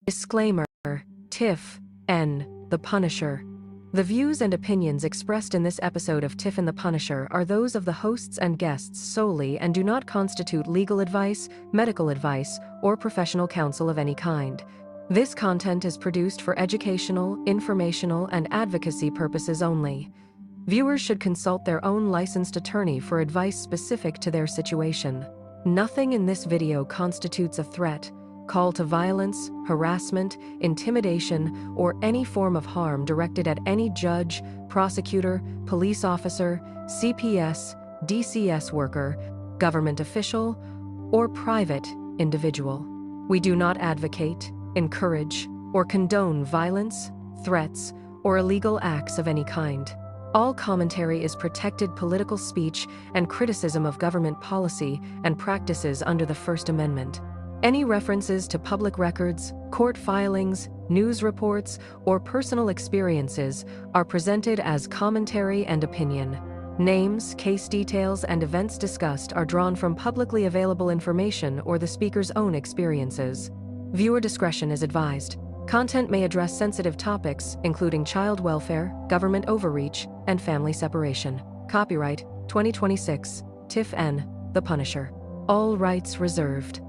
Disclaimer: Tiff, N, the Punisher. The views and opinions expressed in this episode of Tiff and the Punisher are those of the hosts and guests solely and do not constitute legal advice, medical advice, or professional counsel of any kind. This content is produced for educational, informational, and advocacy purposes only. Viewers should consult their own licensed attorney for advice specific to their situation. Nothing in this video constitutes a threat, call to violence, harassment, intimidation, or any form of harm directed at any judge, prosecutor, police officer, CPS, DCS worker, government official, or private individual. We do not advocate, encourage, or condone violence, threats, or illegal acts of any kind. All commentary is protected political speech and criticism of government policy and practices under the First Amendment. Any references to public records, court filings, news reports, or personal experiences are presented as commentary and opinion. Names, case details, and events discussed are drawn from publicly available information or the speaker's own experiences. Viewer discretion is advised. Content may address sensitive topics, including child welfare, government overreach, and family separation. Copyright 2026, Tiff N, The Punisher. All rights reserved.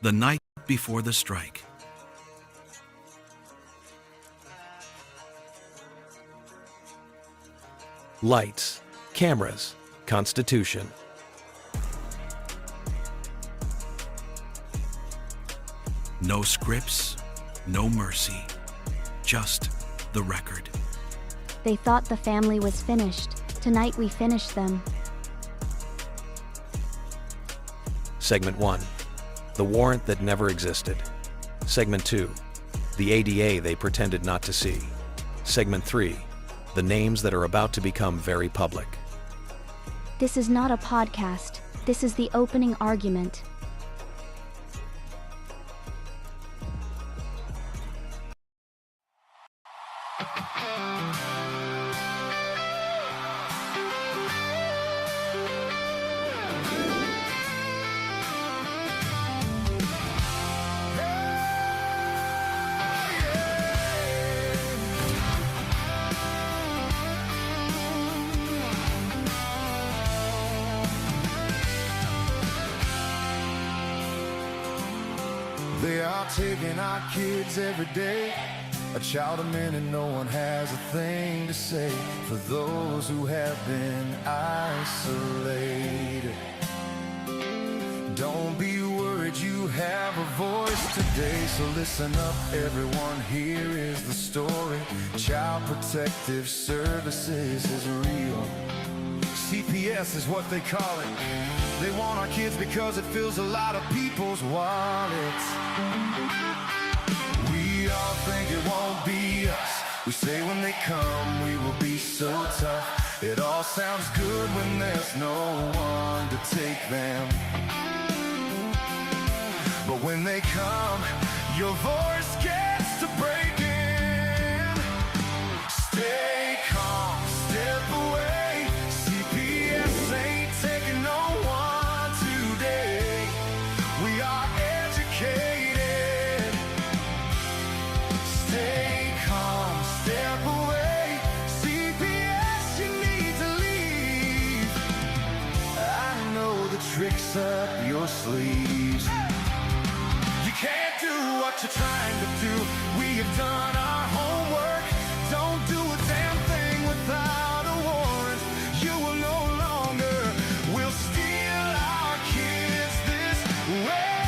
The night before the strike. Lights, cameras, Constitution. No scripts, no mercy, just the record. They thought the family was finished. Tonight we finished them. Segment 1. The warrant that never existed. Segment 2. The ADA they pretended not to see. Segment 3. The names that are about to become very public. This is not a podcast. This is the opening argument. They are taking our kids every day. A child a minute, no one has a thing to say for those who have been isolated. Don't be worried, you have a voice today. So listen up, everyone, here is the story. Child Protective Services is real. CPS is what they call it. They want our kids because it fills a lot of people's wallets. We all think it won't be us. We say when they come we will be so tough. It all sounds good when there's no one to take them. But when they come, your voice gets to breaking. Stay calm, step away. CPS ain't taking no one today. We are educated. Stay calm, step away. CPS, you need to leave. I know the tricks up your sleeves. You can't do what you're trying to do. We have done our homework. Don't do a damn thing without a warrant. You will no longer will steal our kids this way.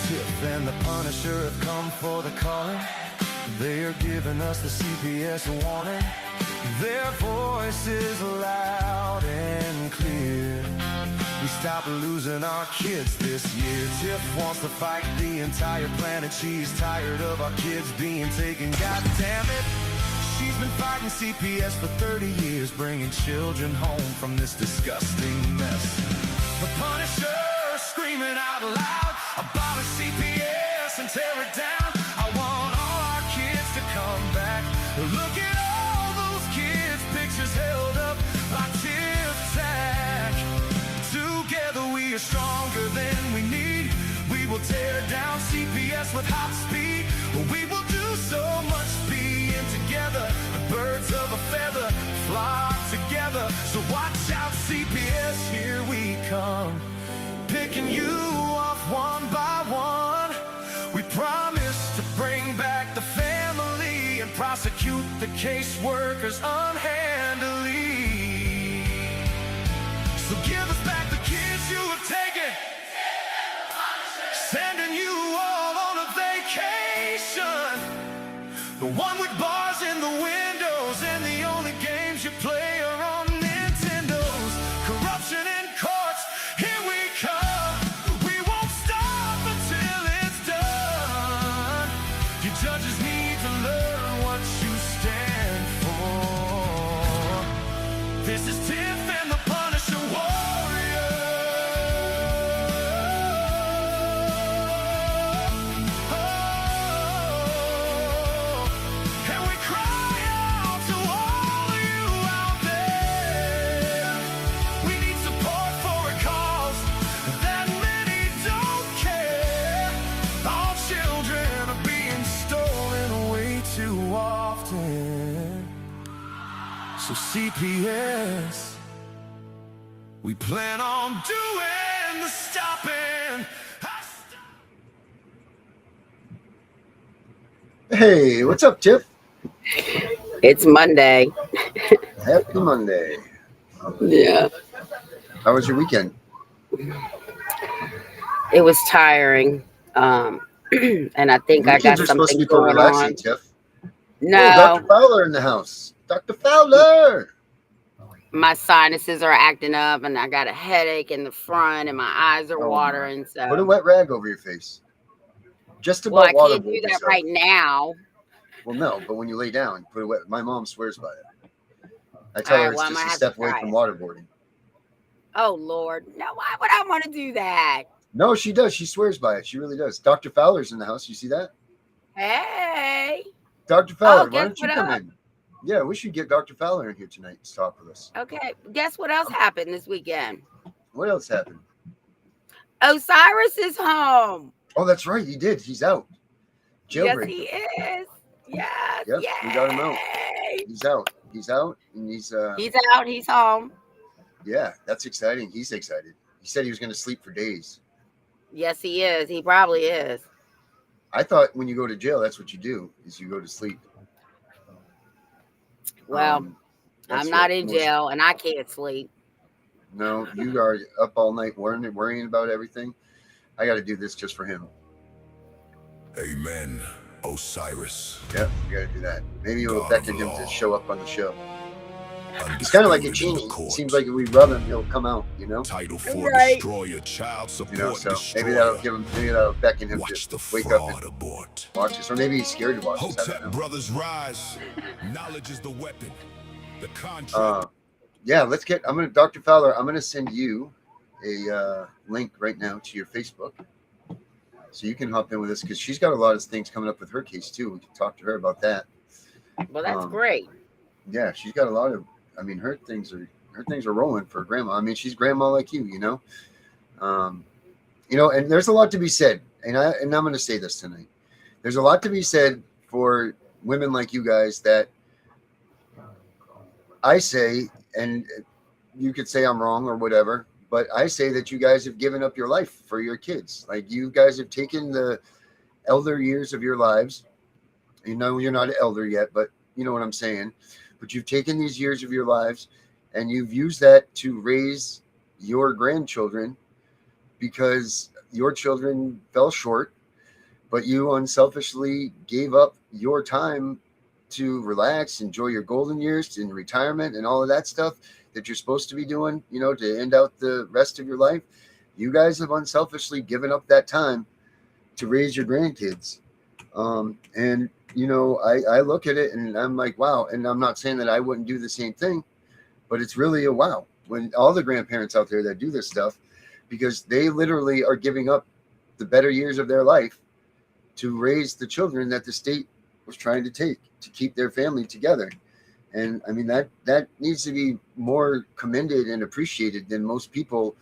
Tiff and the Punisher have come for the calling. They are giving us the CPS warning. Their voice is loud and clear. We stopped losing our kids this year. Tiff wants to fight the entire planet. She's tired of our kids being taken. God damn it. She's been fighting CPS for 30 years, bringing children home from this disgusting mess. The Punisher screaming out loud, abolish CPS and tear it down. I want all our kids to come back. Look at all stronger than we need. We will tear down CPS with hot speed. We will do so much being together. Birds of a feather flock together. So watch out, CPS, here we come. Picking you off one by one. We promise to bring back the family and prosecute the caseworkers unhandily. So give us back the kids you have taken, sending you all on a vacation. The one with bars in the windows and the only games you play are on Nintendos. Corruption in courts, here we come. We won't stop until it's done. You judges need to learn what you stand for. This is Tiff and the Punisher Warrior. And we cry out to all of you out there. We need support for a cause that many don't care. Our children are being stolen way too often. So CPS, we plan on doing the stopping. Hey, what's up, Tiff? It's Monday. Happy Monday. Yeah. How was your weekend? It was tiring. And I think I got Weekends are supposed to something be for going relaxing, on. Tiff. Oh, No, Dr. Fowler in the house. Dr. Fowler! my sinuses are acting up and I got a headache in the front and my eyes are Oh, watering. Put a So, wet rag over your face. Just about well, I water can't do that yourself. right now. Well, no, but when you lay down, put a wet. My mom swears by it. I All tell right, her well, it's I'm just gonna a have step to away try from it. waterboarding. Oh, Lord. No, why would I want to do that? No, she does. She swears by it. She really does. Dr. Fowler's in the house. You see that? Hey. Dr. Fowler, why guess don't you what come up? in? Yeah, we should get Dr. Fowler in here tonight to talk with us. Okay. Guess what else happened this weekend? What else happened? Osiris is home. Oh, that's right. He did. He's out. Yes, Jailbreak. he is. Yes. Yep, we got him out. Yay. He's out. He's out, and he's out. He's home. yeah, that's exciting. He's excited. He said he was going to sleep for days. Yes, he is. He probably is. I thought when you go to jail, that's what you do, is you go to sleep. Well, That's I'm not what in most- jail and I can't sleep. No, you are up all night worrying about everything. I got to do this just for him. Amen, Osiris. Yep, you got to do that. Maybe you'll God beckon of him law. to show up on the show. It's kind of like a Undisputed in the genie. It court. seems like if we rub him, he'll come out. You know. Title 4 Right. destroyer, child support You know. So destroyer. maybe that'll give him. Maybe that'll beckon him Watch the to wake up fraud and abort. watch this, or maybe he's scared to watch this. I Hotep don't know. brothers rise. Knowledge is the weapon. The contract. Yeah, let's get. I'm gonna, Dr. Fowler. I'm gonna send you a link right now to your Facebook, so you can hop in with us because she's got a lot of things coming up with her case too. We can talk to her about that. Well, that's Um, great. Yeah, she's got a lot of. I mean, her things are rolling for grandma. I mean, she's grandma like you, you know. And there's a lot to be said, and I'm going to say this tonight. There's a lot to be said for women like you guys that I say, and you could say I'm wrong or whatever, but I say that you guys have given up your life for your kids. Like, you guys have taken the elder years of your lives. You know, you're not an elder yet, but you know what I'm saying. But you've taken these years of your lives and you've used that to raise your grandchildren because your children fell short, but you unselfishly gave up your time to relax, enjoy your golden years in retirement and all of that stuff that you're supposed to be doing, you know, to end out the rest of your life. You guys have unselfishly given up that time to raise your grandkids. And, you know, I look at it and I'm like, wow. And I'm not saying that I wouldn't do the same thing, but it's really a wow when all the grandparents out there that do this stuff, because they literally are giving up the better years of their life to raise the children that the state was trying to take to keep their family together. And I mean, that needs to be more commended and appreciated than most people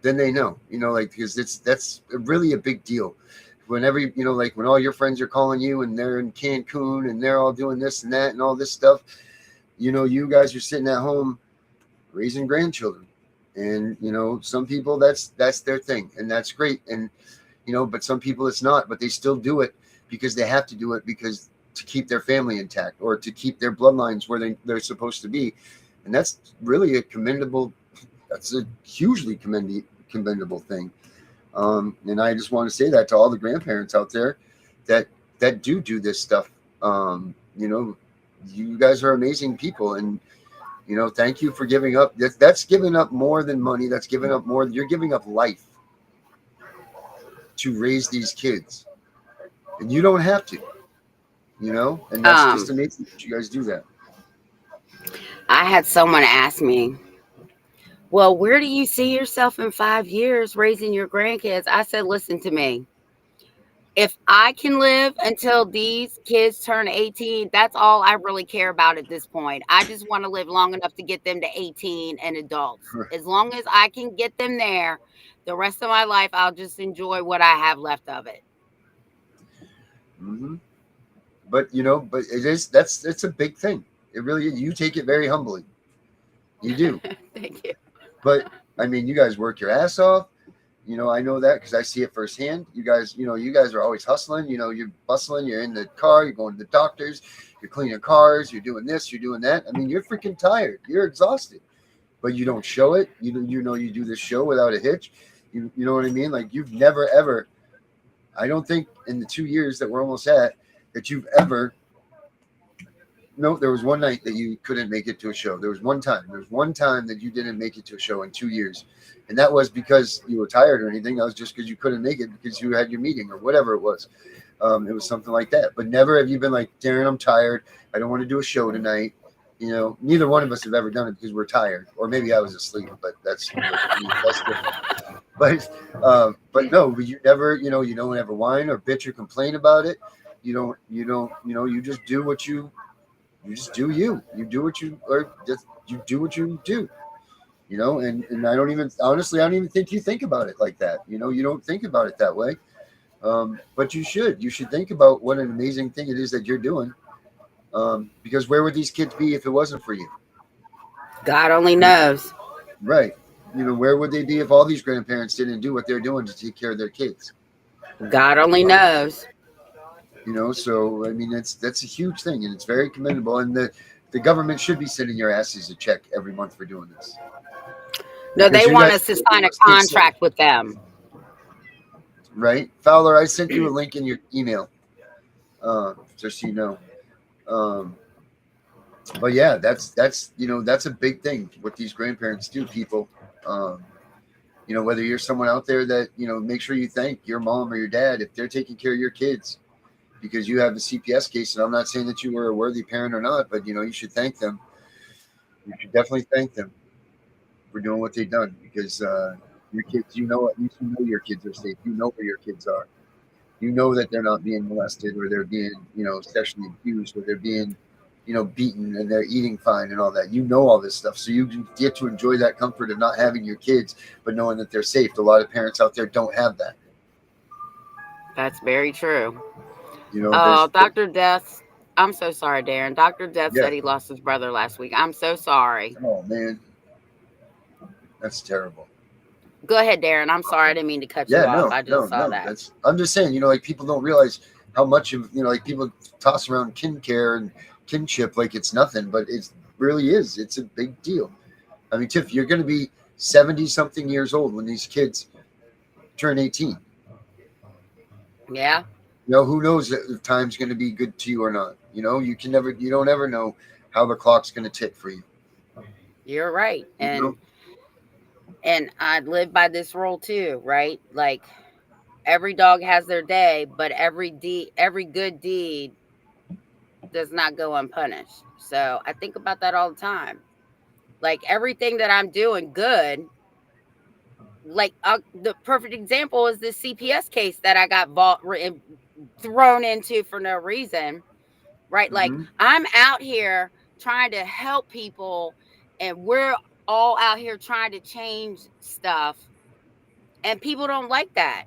then they know, like, because that's really a big deal. Whenever, like when all your friends are calling you and they're in Cancun and they're all doing this and that and all this stuff, you guys are sitting at home raising grandchildren. And, some people that's their thing, and that's great. And, but some people it's not, but they still do it because they have to do it because to keep their family intact or to keep their bloodlines where they're supposed to be. And that's really that's a hugely commendable thing. And I just want to say that to all the grandparents out there that do this stuff. You guys are amazing people, and thank you for giving up. That's giving up more than money. That's giving up more. You're giving up life to raise these kids, and you don't have to. And that's just amazing that you guys do that. I had someone ask me, well, where do you see yourself in 5 years raising your grandkids? I said, listen to me. If I can live until these kids turn 18, that's all I really care about at this point. I just want to live long enough to get them to 18 and adults. As long as I can get them there, the rest of my life, I'll just enjoy what I have left of it. Mm-hmm. But, but it's a big thing. It really is. You take it very humbly. You do. Thank you. But, I mean, you guys work your ass off. I know that because I see it firsthand. You guys are always hustling. You're bustling. You're in the car. You're going to the doctors. You're cleaning cars. You're doing this. You're doing that. I mean, you're freaking tired. You're exhausted. But you don't show it. You do this show without a hitch. You know what I mean? Like, you've never, ever, I don't think in the 2 years that we're almost at, that you've ever, no, there was one night that you couldn't make it to a show. There was one time that you didn't make it to a show in 2 years. And that was because you were tired or anything. That was just because you couldn't make it because you had your meeting or whatever it was. It was something like that. But never have you been like, Darren, I'm tired. I don't want to do a show tonight. Neither one of us have ever done it because we're tired. Or maybe I was asleep, but that's different. But no, you never, you don't ever whine or bitch or complain about it. You just do what you do you. You do what you do what you do. And I don't even think you think about it like that. You don't think about it that way. But you should think about what an amazing thing it is that you're doing. Because where would these kids be if it wasn't for you? God only knows. Right. Where would they be if all these grandparents didn't do what they're doing to take care of their kids? God only knows. So I mean, that's a huge thing, and it's very commendable. And the government should be sending your asses a check every month for doing this. No, they want us to sign a contract with them. Right, Fowler, I sent you a link in your email, just so you know. But yeah, that's a big thing. What these grandparents do, people. Whether you're someone out there that make sure you thank your mom or your dad if they're taking care of your kids, because you have a CPS case. And I'm not saying that you were a worthy parent or not, but you should thank them. You should definitely thank them for doing what they've done, because your kids, at least your kids are safe. You know where your kids are. You know that they're not being molested, or they're being, sexually abused, or they're being, beaten, and they're eating fine and all that. All this stuff. So you get to enjoy that comfort of not having your kids, but knowing that they're safe. A lot of parents out there don't have that. That's very true. Dr. Death, I'm so sorry, Darren. Dr. Death said he lost his brother last week. I'm so sorry. Oh, man. That's terrible. Go ahead, Darren. I'm sorry. I didn't mean to cut you off. I just saw that. I'm just saying, people don't realize how much of, people toss around kin care and kinship like it's nothing, but it really is. It's a big deal. I mean, Tiff, you're going to be 70-something years old when these kids turn 18. Yeah. Who knows if time's going to be good to you or not? You don't ever know how the clock's going to tick for you. You're right. And I live by this rule too, right? Like, every dog has their day, but every good deed does not go unpunished. So I think about that all the time. Like, everything that I'm doing good, like the perfect example is this CPS case that I got thrown into for no reason, right? Mm-hmm. Like, I'm out here trying to help people, and we're all out here trying to change stuff, And people don't like that.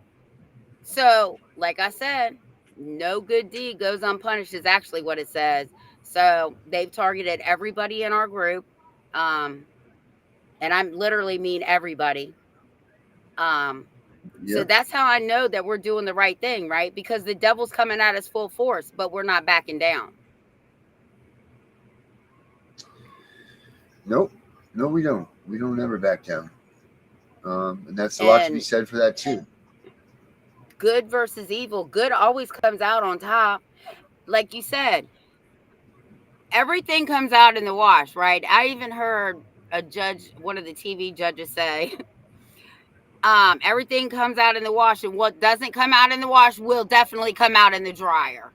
So, like I said, no good deed goes unpunished is actually what it says. So they've targeted everybody in our group. And I literally mean everybody. So Yep. that's how I know that we're doing the right thing, right? Because the devil's coming at us full force, but we're not backing down. Nope. No, we don't. We don't ever back down. And that's a lot to be said for that too. Good versus evil. Good always comes out on top. Like you said, everything comes out in the wash, right? I even heard a judge, one of the TV judges say, everything comes out in the wash, and what doesn't come out in the wash will definitely come out in the dryer.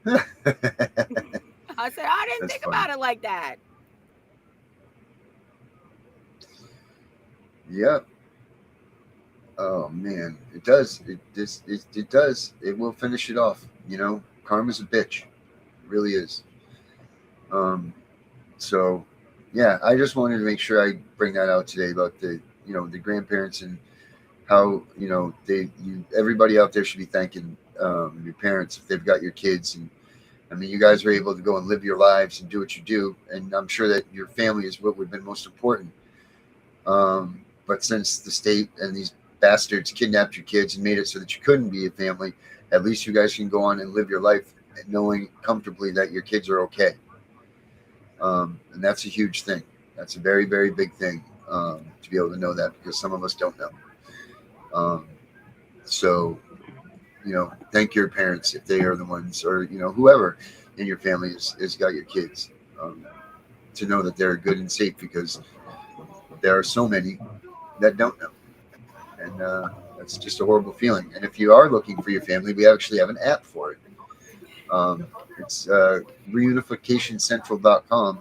I said, I didn't think about it like that. Yep. Oh man, it does. It does. It will finish it off. You know, karma's a bitch. It really is. So yeah, I just wanted to make sure I bring that out today about the the grandparents and how everybody out there should be thanking your parents if they've got your kids. And I mean, you guys are able to go and live your lives and do what you do, and I'm sure that your family is what would have been most important. But since the state and these bastards kidnapped your kids and made it so that you couldn't be a family, at least you guys can go on and live your life knowing comfortably that your kids are okay. And that's a huge thing. That's a very, very big thing to be able to know that, because some of us don't know. So, thank your parents if they are the ones, or, whoever in your family has got your kids, to know that they're good and safe, because there are so many that don't know. And that's just a horrible feeling. And if you are looking for your family, we actually have an app for it. It's reunificationcentral.com.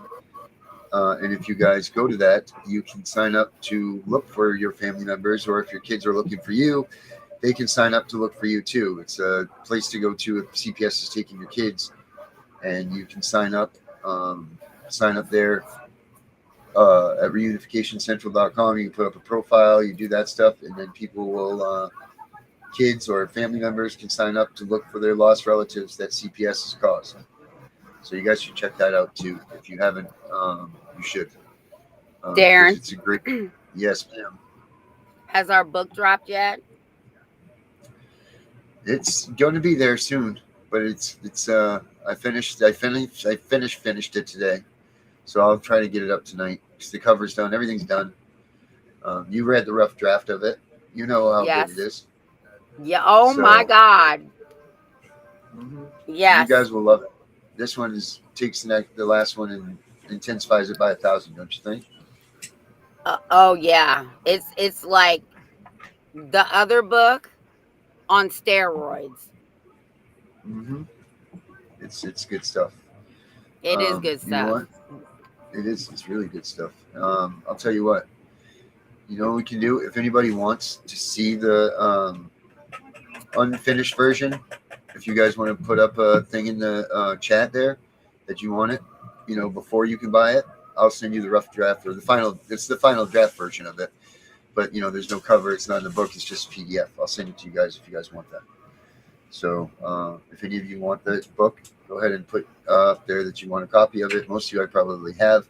And if you guys go to that, you can sign up to look for your family members, or if your kids are looking for you, they can sign up to look for you too. It's a place to go to if CPS is taking your kids, and you can sign up there at reunificationcentral.com. You can put up a profile, you do that stuff, and then people will, kids or family members can sign up to look for their lost relatives that CPS has caused. So you guys should check that out too. If you haven't, you should. Darren, it's a great. Yes, ma'am. Has our book dropped yet? It's going to be there soon, but it's I finished it today, so I'll try to get it up tonight. The cover's done, everything's done. You read the rough draft of it. You know how good it is. Yeah. Oh my God. Mm-hmm. Yes. You guys will love it. This one takes the last one and intensifies it by 1,000. Don't you think? Oh yeah. It's like the other book on steroids. Mm-hmm. It's good stuff. It is good You know stuff. what? It is. It's really good stuff. I'll tell you what. You know what we can do? If anybody wants to see the unfinished version, if you guys want to put up a thing in the chat there that you want it, before you can buy it, I'll send you the rough draft, or the final. It's the final draft version of it. But there's no cover. It's not in the book. It's just PDF. I'll send it to you guys if you guys want that. So if any of you want the book, go ahead and put up there that you want a copy of it. Most of you I probably have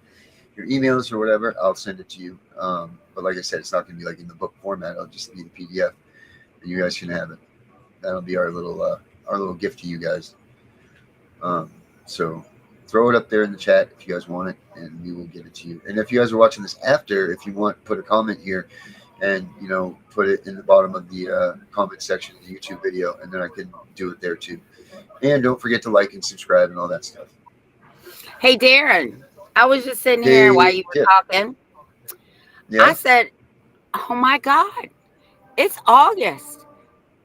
your emails or whatever. I'll send it to you. But like I said, it's not going to be like in the book format. It'll just be the PDF, and you guys can have it. That'll be our little gift to you guys. So throw it up there in the chat if you guys want it, and we will get it to you. And if you guys are watching this after, if you want, put a comment here, and put it in the bottom of the comment section of the YouTube video, and then I can do it there too. And don't forget to like and subscribe and all that stuff. Hey Darren, I was just sitting here while you were talking. Yeah. I said, oh my God, it's August.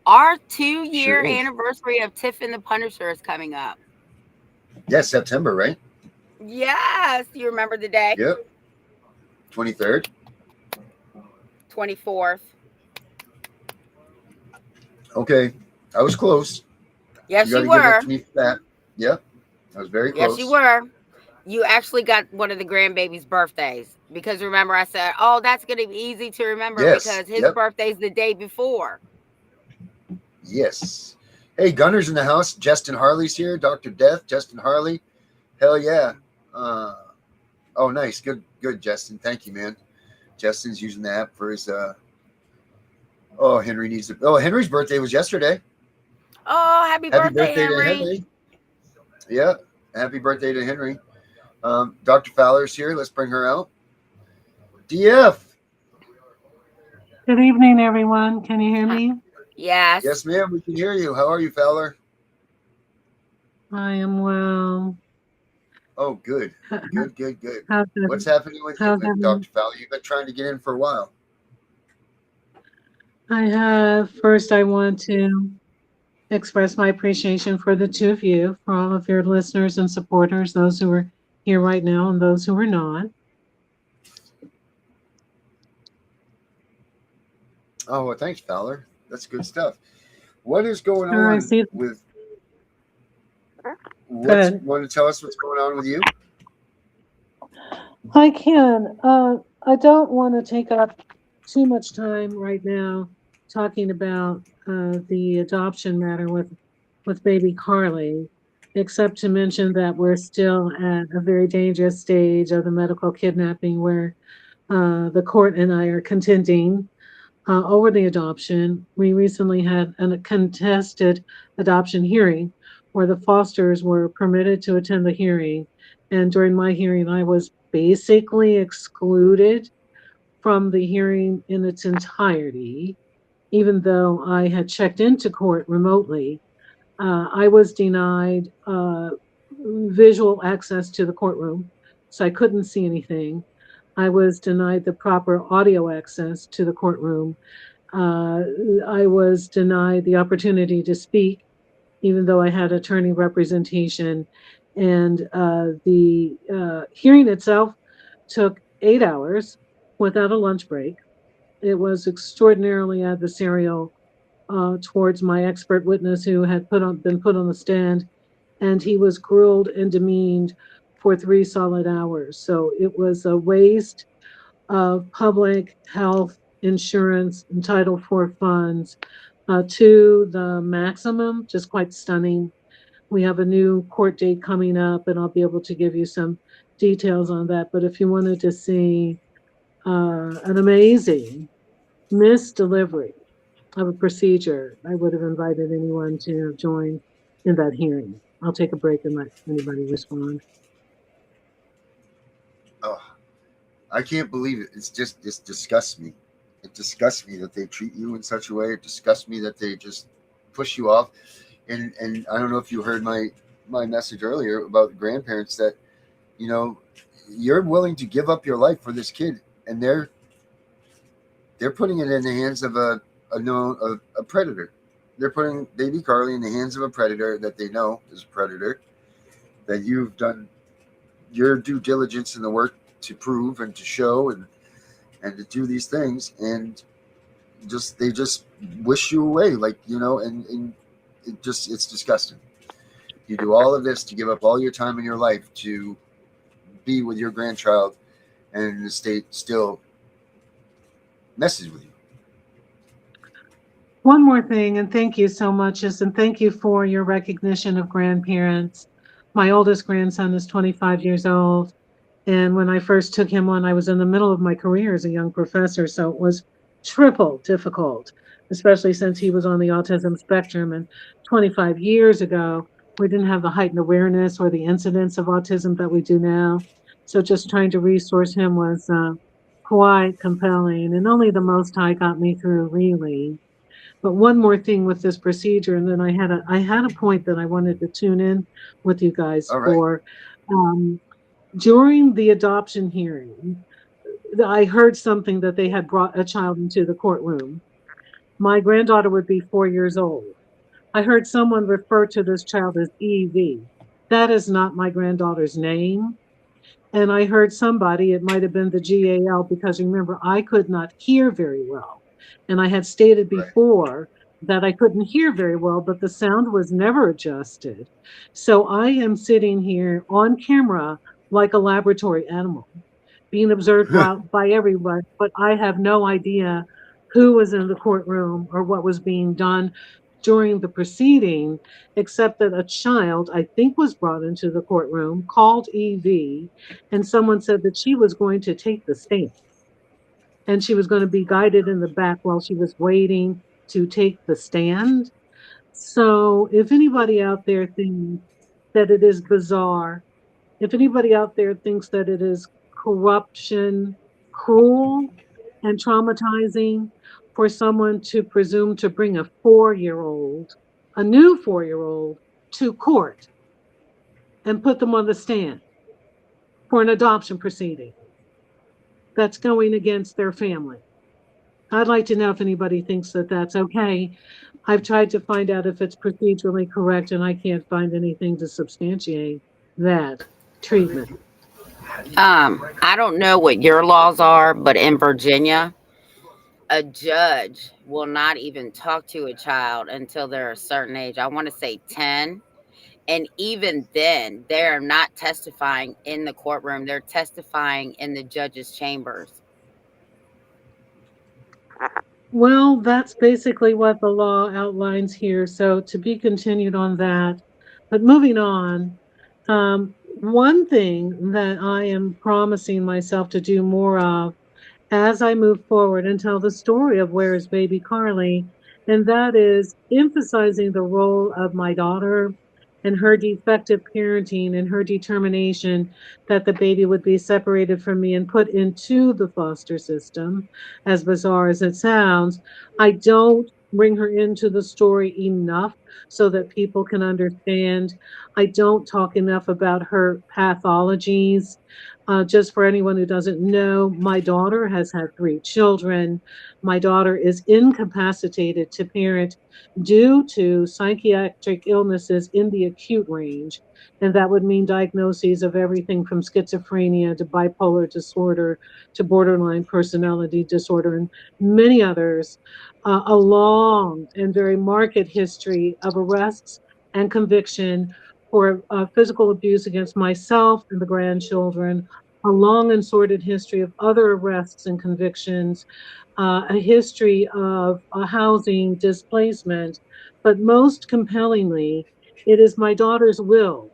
Our 2-year anniversary of Tiff and the Punisher is coming up. Yeah, September, right? Yes. Do you remember the day? Yep. 23rd. 24th. Okay. I was close. Yes, you were. Yeah. I was very close. Yes, you were. you actually got one of the grandbaby's birthdays, because remember I said, oh, that's going to be easy to remember Yes. because his Yep. birthday's the day before. Yes. Hey, Gunner's in the house. Justin Harley's here. Dr. Death, Justin Harley. Hell yeah. Oh, nice. Good, Justin. Thank you, man. Justin's using the app for his. Oh, Henry needs to. Oh, Henry's birthday was yesterday. Oh, happy birthday, Henry. To Henry. Yeah. Happy birthday to Henry. Dr. Fowler's here. Let's bring her out. DF. Good evening, everyone. Can you hear me? Yes. Yes, ma'am. We can hear you. How are you, Fowler? I am well. Oh, good. Good. What's happening with how's you, Dr. Fowler? You've been trying to get in for a while. First, I want to express my appreciation for the two of you, for all of your listeners and supporters, those who are here right now and those who are not. Oh, well, thanks, Fowler. That's good stuff. What is going on with... Want to tell us what's going on with you? I can. I don't want to take up too much time right now talking about the adoption matter with baby Carly, except to mention that we're still at a very dangerous stage of the medical kidnapping where the court and I are contending over the adoption. We recently had a contested adoption hearing where the fosters were permitted to attend the hearing. And during my hearing, I was basically excluded from the hearing in its entirety, even though I had checked into court remotely. I was denied visual access to the courtroom, so I couldn't see anything. I was denied the proper audio access to the courtroom. I was denied the opportunity to speak, even though I had attorney representation. And the hearing itself took 8 hours without a lunch break. It was extraordinarily adversarial towards my expert witness who had been put on the stand, and he was grilled and demeaned for 3 solid hours. So it was a waste of public health insurance and Title IV funds to the maximum, just quite stunning. We have a new court date coming up, and I'll be able to give you some details on that. But if you wanted to see an amazing misdelivery of a procedure, I would have invited anyone to join in that hearing. I'll take a break and let anybody respond. Oh, I can't believe it. It disgusts me. It disgusts me that they treat you in such a way. It disgusts me that they just push you off. And I don't know if you heard my message earlier about grandparents that, you know, you're willing to give up your life for this kid, and they're putting it in the hands of a predator. They're putting baby Carly in the hands of a predator that they know is a predator, that you've done your due diligence in the work to prove and to show and to do these things, and they just wish you away, like, you know, and it's disgusting. You do all of this to give up all your time in your life to be with your grandchild, and the state still messes with you. One more thing, and thank you so much, and thank you for your recognition of grandparents. My oldest grandson is 25 years old, and when I first took him on, I was in the middle of my career as a young professor, so it was triple difficult, especially since he was on the autism spectrum. And 25 years ago, we didn't have the heightened awareness or the incidence of autism that we do now. So just trying to resource him was quite compelling, and only the Most High got me through, really. But one more thing with this procedure, and then I had a point that I wanted to tune in with you guys for. During the adoption hearing, I heard something that they had brought a child into the courtroom. My granddaughter would be 4 years old. I heard someone refer to this child as EV. That is not my granddaughter's name. And I heard somebody, it might have been the GAL, because remember, I could not hear very well. And I had stated before that I couldn't hear very well, but the sound was never adjusted. So I am sitting here on camera like a laboratory animal, being observed by everyone, but I have no idea who was in the courtroom or what was being done during the proceeding, except that a child, I think, was brought into the courtroom, called EV, and someone said that she was going to take the stand and she was going to be guided in the back while she was waiting to take the stand. So if anybody out there thinks that it is bizarre, if anybody out there thinks that it is corruption, cruel, and traumatizing for someone to presume to bring a 4-year-old, a new 4-year-old, to court and put them on the stand for an adoption proceeding that's going against their family. I'd like to know if anybody thinks that that's okay. I've tried to find out if it's procedurally correct, and I can't find anything to substantiate that treatment. I don't know what your laws are, but in Virginia, a judge will not even talk to a child until they're a certain age. I want to say 10. And even then, they're not testifying in the courtroom. They're testifying in the judge's chambers. Well, that's basically what the law outlines here. So to be continued on that. But moving on, one thing that I am promising myself to do more of as I move forward and tell the story of Where is Baby Carly, and that is emphasizing the role of my daughter and her defective parenting and her determination that the baby would be separated from me and put into the foster system, as bizarre as it sounds. I don't bring her into the story enough so that people can understand. I don't talk enough about her pathologies. Just for anyone who doesn't know, my daughter has had 3 children. My daughter is incapacitated to parent due to psychiatric illnesses in the acute range. And that would mean diagnoses of everything from schizophrenia to bipolar disorder to borderline personality disorder and many others. A long and very marked history of arrests and conviction for physical abuse against myself and the grandchildren, a long and sordid history of other arrests and convictions, a history of housing displacement, but most compellingly, it is my daughter's will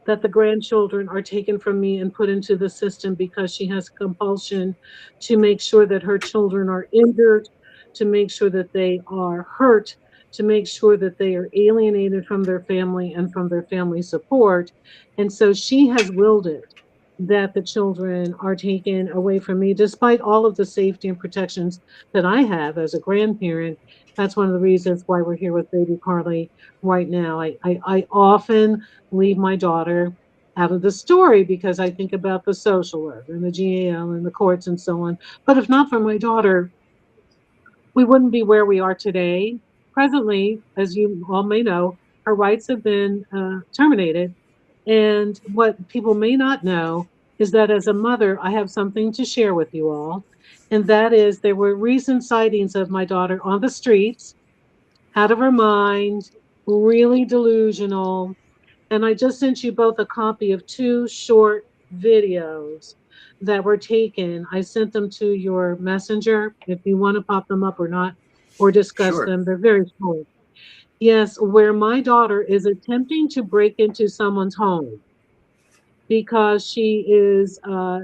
that the grandchildren are taken from me and put into the system because she has compulsion to make sure that her children are injured, to make sure that they are hurt, to make sure that they are alienated from their family and from their family support. And so she has willed it that the children are taken away from me, despite all of the safety and protections that I have as a grandparent. That's one of the reasons why we're here with baby Carly right now. I often leave my daughter out of the story because I think about the social worker and the GAL and the courts and so on. But if not for my daughter, we wouldn't be where we are today. Presently, as you all may know, her rights have been terminated. And what people may not know is that as a mother, I have something to share with you all. And that is there were recent sightings of my daughter on the streets, out of her mind, really delusional. And I just sent you both a copy of 2 short videos that were taken. I sent them to your messenger if you want to pop them up or not, or discuss Sure. them. They're very short. Yes, where my daughter is attempting to break into someone's home because she is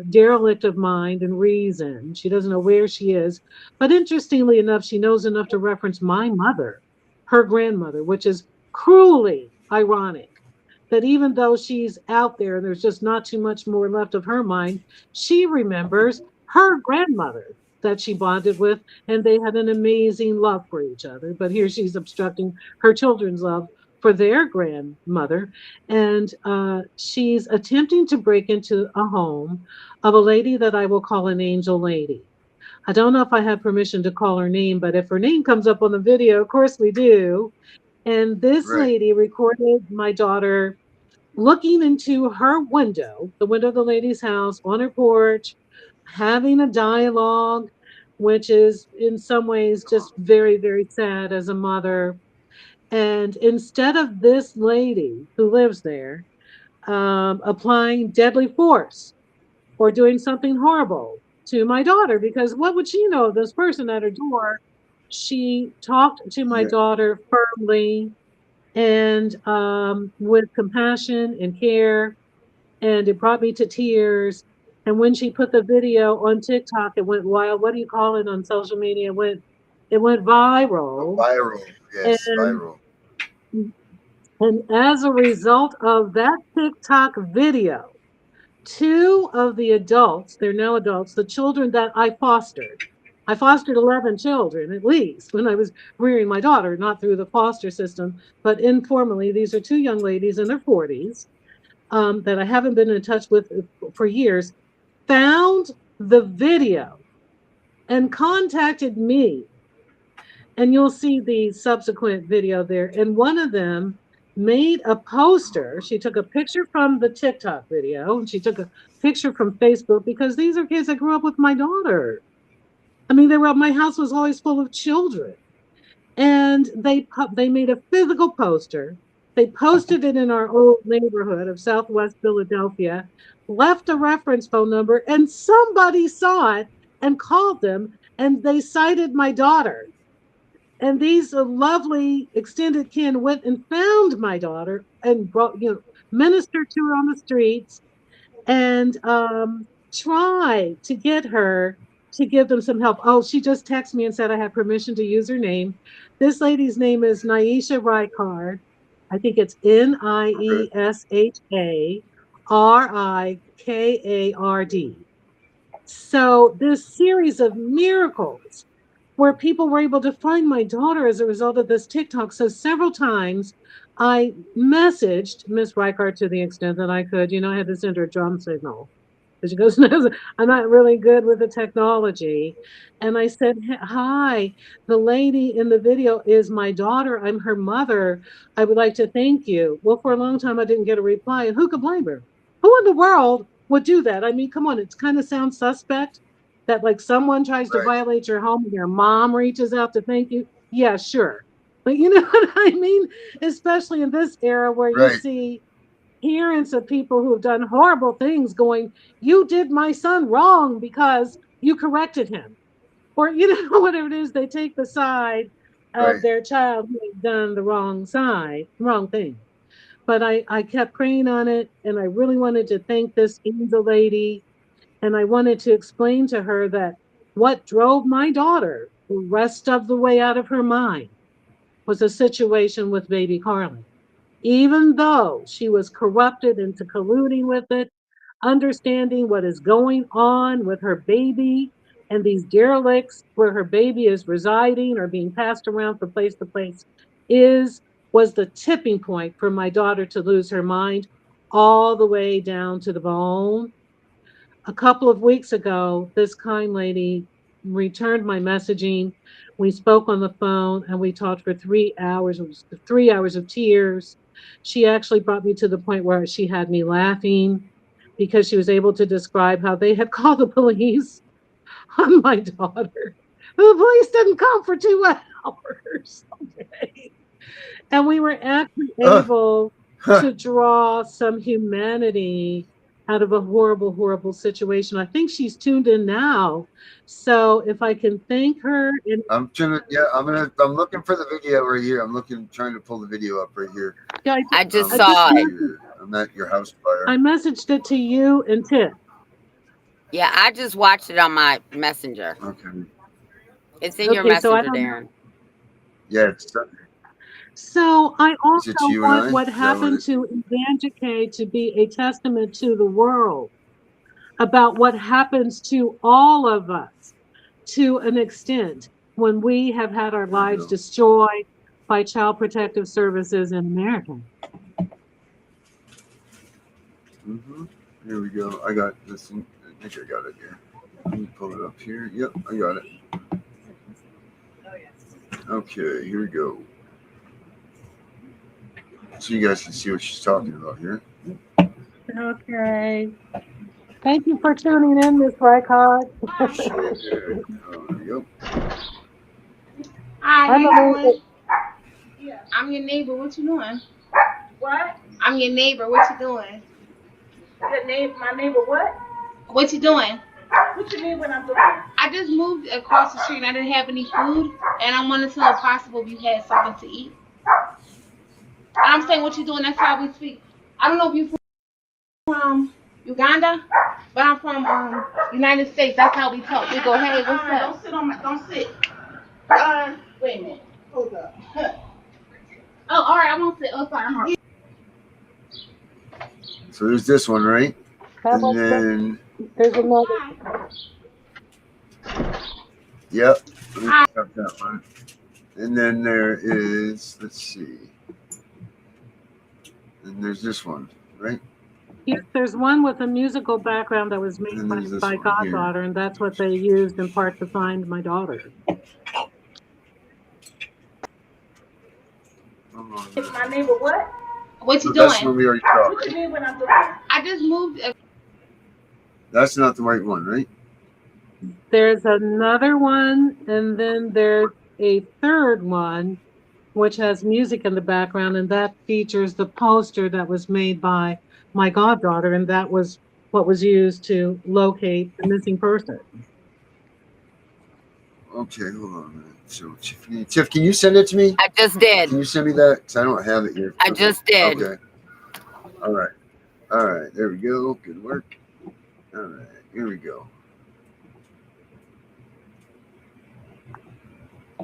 derelict of mind and reason. She doesn't know where she is. But interestingly enough, she knows enough to reference my mother, her grandmother, which is cruelly ironic that even though she's out there and there's just not too much more left of her mind, she remembers her grandmother that she bonded with, and they had an amazing love for each other. But here she's obstructing her children's love for their grandmother, and she's attempting to break into a home of a lady that I will call an angel lady. I don't know if I have permission to call her name, but if her name comes up on the video, of course we do. And this Right. lady recorded my daughter looking into her window, the window of the lady's house, on her porch, having a dialogue, which is in some ways just very, very sad as a mother. And instead of this lady who lives there applying deadly force or doing something horrible to my daughter, because what would she know of this person at her door? She talked to my daughter firmly and with compassion and care, and it brought me to tears. And when she put the video on TikTok, it went wild. What do you call it on social media? It went viral. Viral, yes, viral. And as a result of that TikTok video, 2 of the adults, they're now adults, the children that I fostered 11 children at least when I was rearing my daughter, not through the foster system, but informally. These are 2 young ladies in their 40s that I haven't been in touch with for years, found the video and contacted me. And you'll see the subsequent video there. And one of them made a poster. She took a picture from the TikTok video, and she took a picture from Facebook, because these are kids that grew up with my daughter. I mean, my house was always full of children. And they made a physical poster. They posted it in our old neighborhood of Southwest Philadelphia, left a reference phone number, and somebody saw it and called them, and they cited my daughter. And these lovely extended kin went and found my daughter and brought, ministered to her on the streets and tried to get her to give them some help. Oh, she just texted me and said I had permission to use her name. This lady's name is Niesha Ricard. I think it's NIESHA RIKARD. So this series of miracles where people were able to find my daughter as a result of this TikTok. So several times I messaged Miss Ricard to the extent that I could. I had to send her a drum signal. She goes, no, I'm not really good with the technology. And I said, hi, the lady in the video is my daughter. I'm her mother. I would like to thank you. Well, for a long time, I didn't get a reply. And who could blame her? Who in the world would do that? I mean, come on, it's kind of sounds suspect that like someone tries to violate your home and your mom reaches out to thank you. Yeah, sure. But you know what I mean? Especially in this era where you see parents of people who have done horrible things going, you did my son wrong because you corrected him. Or, whatever it is, they take the side of their child who has done the wrong thing. But I kept praying on it, and I really wanted to thank this angel lady. And I wanted to explain to her that what drove my daughter the rest of the way out of her mind was a situation with baby Carly. Even though she was corrupted into colluding with it, understanding what is going on with her baby and these derelicts where her baby is residing or being passed around from place to place was the tipping point for my daughter to lose her mind all the way down to the bone. A couple of weeks ago, this kind lady returned my messaging. We spoke on the phone and we talked for 3 hours. It was 3 hours of tears. She actually brought me to the point where she had me laughing because she was able to describe how they had called the police on my daughter. The police didn't come for 2 hours. Okay. And we were actually able to draw some humanity out of a horrible, horrible situation. I think she's tuned in now. So if I can thank her. I'm looking for the video right here. Trying to pull the video up right here. Yeah, I just saw it. I'm at your house fire. I messaged it to you and Tiff. Yeah, I just watched it on my messenger. Okay. It's in your messenger, Darren. Yeah, it's So I also want what happened to Evangeline to be a testament to the world about what happens to all of us to an extent when we have had our lives destroyed by Child Protective Services in America. Here we go. I got this. I think I got it here. Let me pull it up here. Yep, I got it. Okay, here we go. So you guys can see what she's talking about here. Okay. Thank you for tuning in, Ms. Ricard. There we go. Hi, how you doing? I'm your neighbor. What you doing? What? I'm your neighbor. What you doing? My neighbor what? What you doing? What you mean what I'm doing? I just moved across the street and I didn't have any food, and I wanted to know if possible if you had something to eat. And I'm saying what you doing, that's how we speak. I don't know if you're from Uganda, but I'm from United States. That's how we talk. We go, hey, what's up? Don't sit. Wait a minute. Hold up. Oh, all right, I won't sit. Oh, sorry, I'm wrong. So there's this one, right? And then there's another. Yep. Let me cut that one. And then there is, let's see. And there's this one, right? Yes, there's one with a musical background that was made by Goddaughter, and that's what they used in part to find my daughter. My neighbor what? What you That's doing? what we already saw. What you mean what I'm doing? I just moved. That's not the right one, right? There's another one, and then there's a third one, which has music in the background, and that features the poster that was made by my goddaughter, and that was what was used to locate the missing person. Okay, hold on a minute. So, Tiff, can you send it to me? I just did. Can you send me that? Because I don't have it here. I just did. Okay. All right. All right. There we go. Good work. All right. Here we go.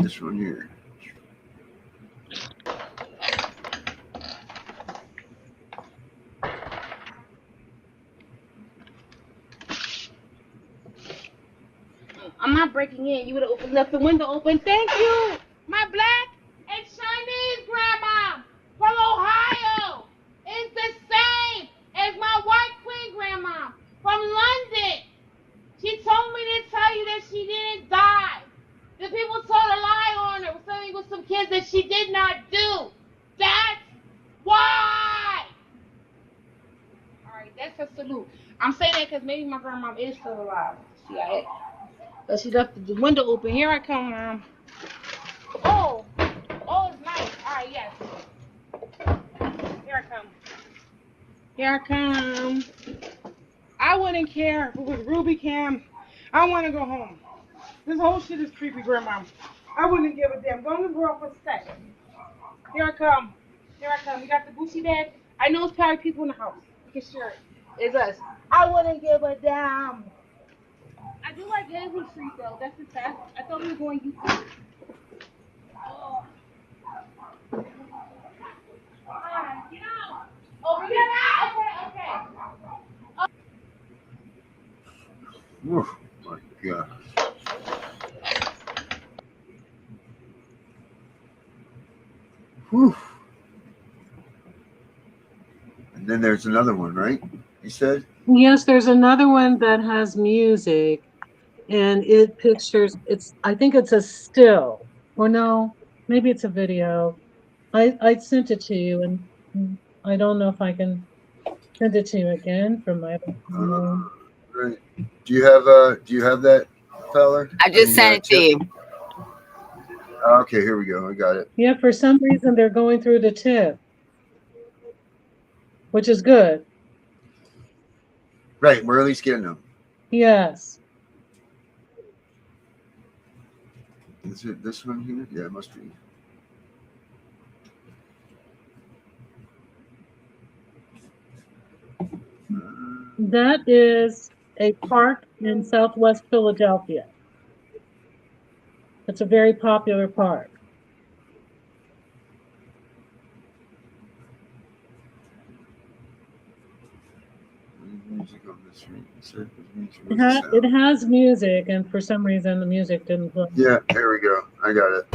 This one here. I'm not breaking in. You would have left the window open. Thank you. My black and Chinese grandma from Ohio is the same as my white queen grandma from London. She told me to tell you that she didn't die. The people told a lie on her, saying it was some kids that she did not do. That's why. All right, that's a salute. I'm saying that because maybe my grandma is still alive. CIA. But she left the window open. Here I come, Mom. Oh, it's nice. All right, yes. Here I come. Here I come. I wouldn't care if it was Ruby Cam. I want to go home. This whole shit is creepy, Grandma. I wouldn't give a damn. Go in the world for a second. Here I come. Here I come. We got the Gucci bag. I know it's probably people in the house. You can share it. It's us. I wouldn't give a damn. I do like Hazel Street though. That's the test. I thought we were going YouTube. Oh. Get out. Over here. Okay. Oh my God. Whew. And then there's another one, right? You said? Yes, there's another one that has music, and it pictures, I think it's a still, or no, maybe it's a video. I sent it to you, and I don't know if I can send it to you again from my phone. Right. Do you have that, fella? I just sent it to you. Okay, here we go. I got it. Yeah, for some reason they're going through the tip, which is good. Right, we're at least getting them. Yes. Is it this one here? Yeah, it must be. That is a park in Southwest Philadelphia. It's a very popular park. Music on this ring. It has music, and for some reason the music didn't play. Yeah, here we go. I got it.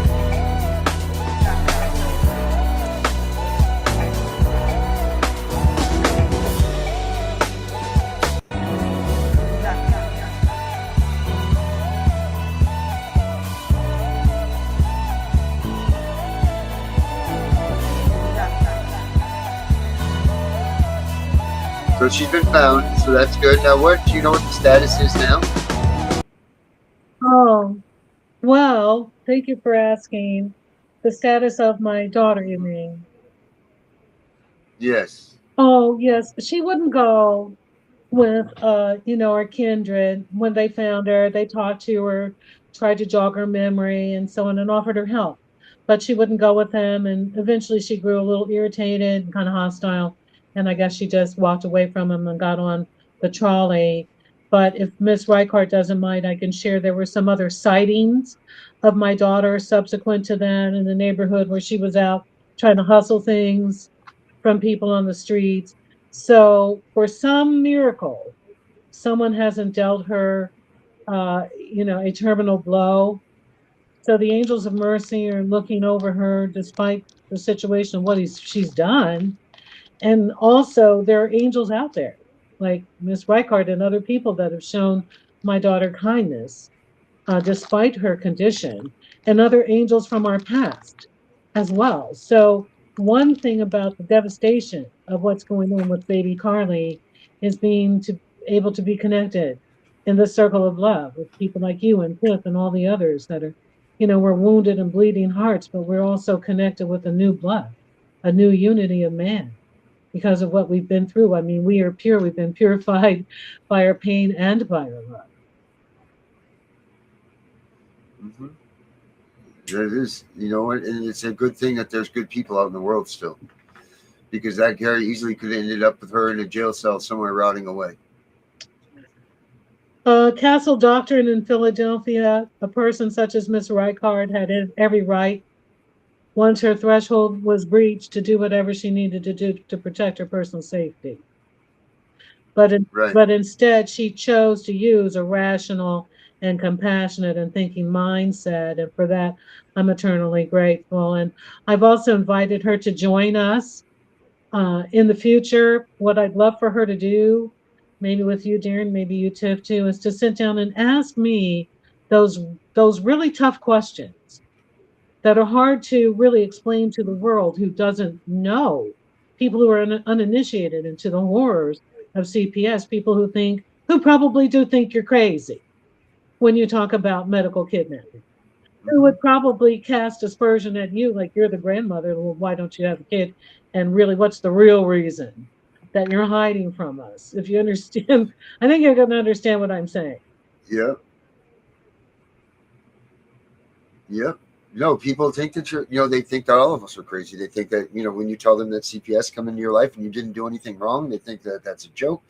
So she's been found, so that's good. Now, do you know what the status is now? Oh, well, thank you for asking. The status of my daughter, you mean? Yes. Oh, yes. She wouldn't go with our kindred. When they found her, they talked to her, tried to jog her memory and so on, and offered her help, but she wouldn't go with them, and eventually she grew a little irritated and kind of hostile, and I guess she just walked away from him and got on the trolley. But if Miss Reichart doesn't mind, I can share there were some other sightings of my daughter subsequent to that in the neighborhood where she was out trying to hustle things from people on the streets. So for some miracle, someone hasn't dealt her, a terminal blow. So the angels of mercy are looking over her despite the situation of what she's done. And also there are angels out there like Miss Reichart and other people that have shown my daughter kindness despite her condition, and other angels from our past as well. So, one thing about the devastation of what's going on with baby Carly is able to be connected in the circle of love with people like you and Tiff and all the others that are, we're wounded and bleeding hearts, but we're also connected with a new blood, a new unity of man because of what we've been through. I mean, we are pure, we've been purified by our pain and by our love. Mm-hmm. It is, and it's a good thing that there's good people out in the world still, because that very easily could have ended up with her in a jail cell somewhere rotting away. Castle doctrine in Philadelphia, a person such as Miss Reichard had every right, once her threshold was breached, to do whatever she needed to do to protect her personal safety. But instead, she chose to use a rational and compassionate and thinking mindset. And for that, I'm eternally grateful. And I've also invited her to join us in the future. What I'd love for her to do, maybe with you, Darren, maybe you, Tiff, too, is to sit down and ask me those really tough questions that are hard to really explain to the world who doesn't know, people who are uninitiated into the horrors of CPS, people who probably do think you're crazy when you talk about medical kidnapping, who would probably cast aspersion at you like you're the grandmother. Well, why don't you have a kid? And really, what's the real reason that you're hiding from us? If you understand, I think you're going to understand what I'm saying. Yep. Yep. No, people think that they think that all of us are crazy. They think that, when you tell them that CPS come into your life and you didn't do anything wrong, they think that that's a joke.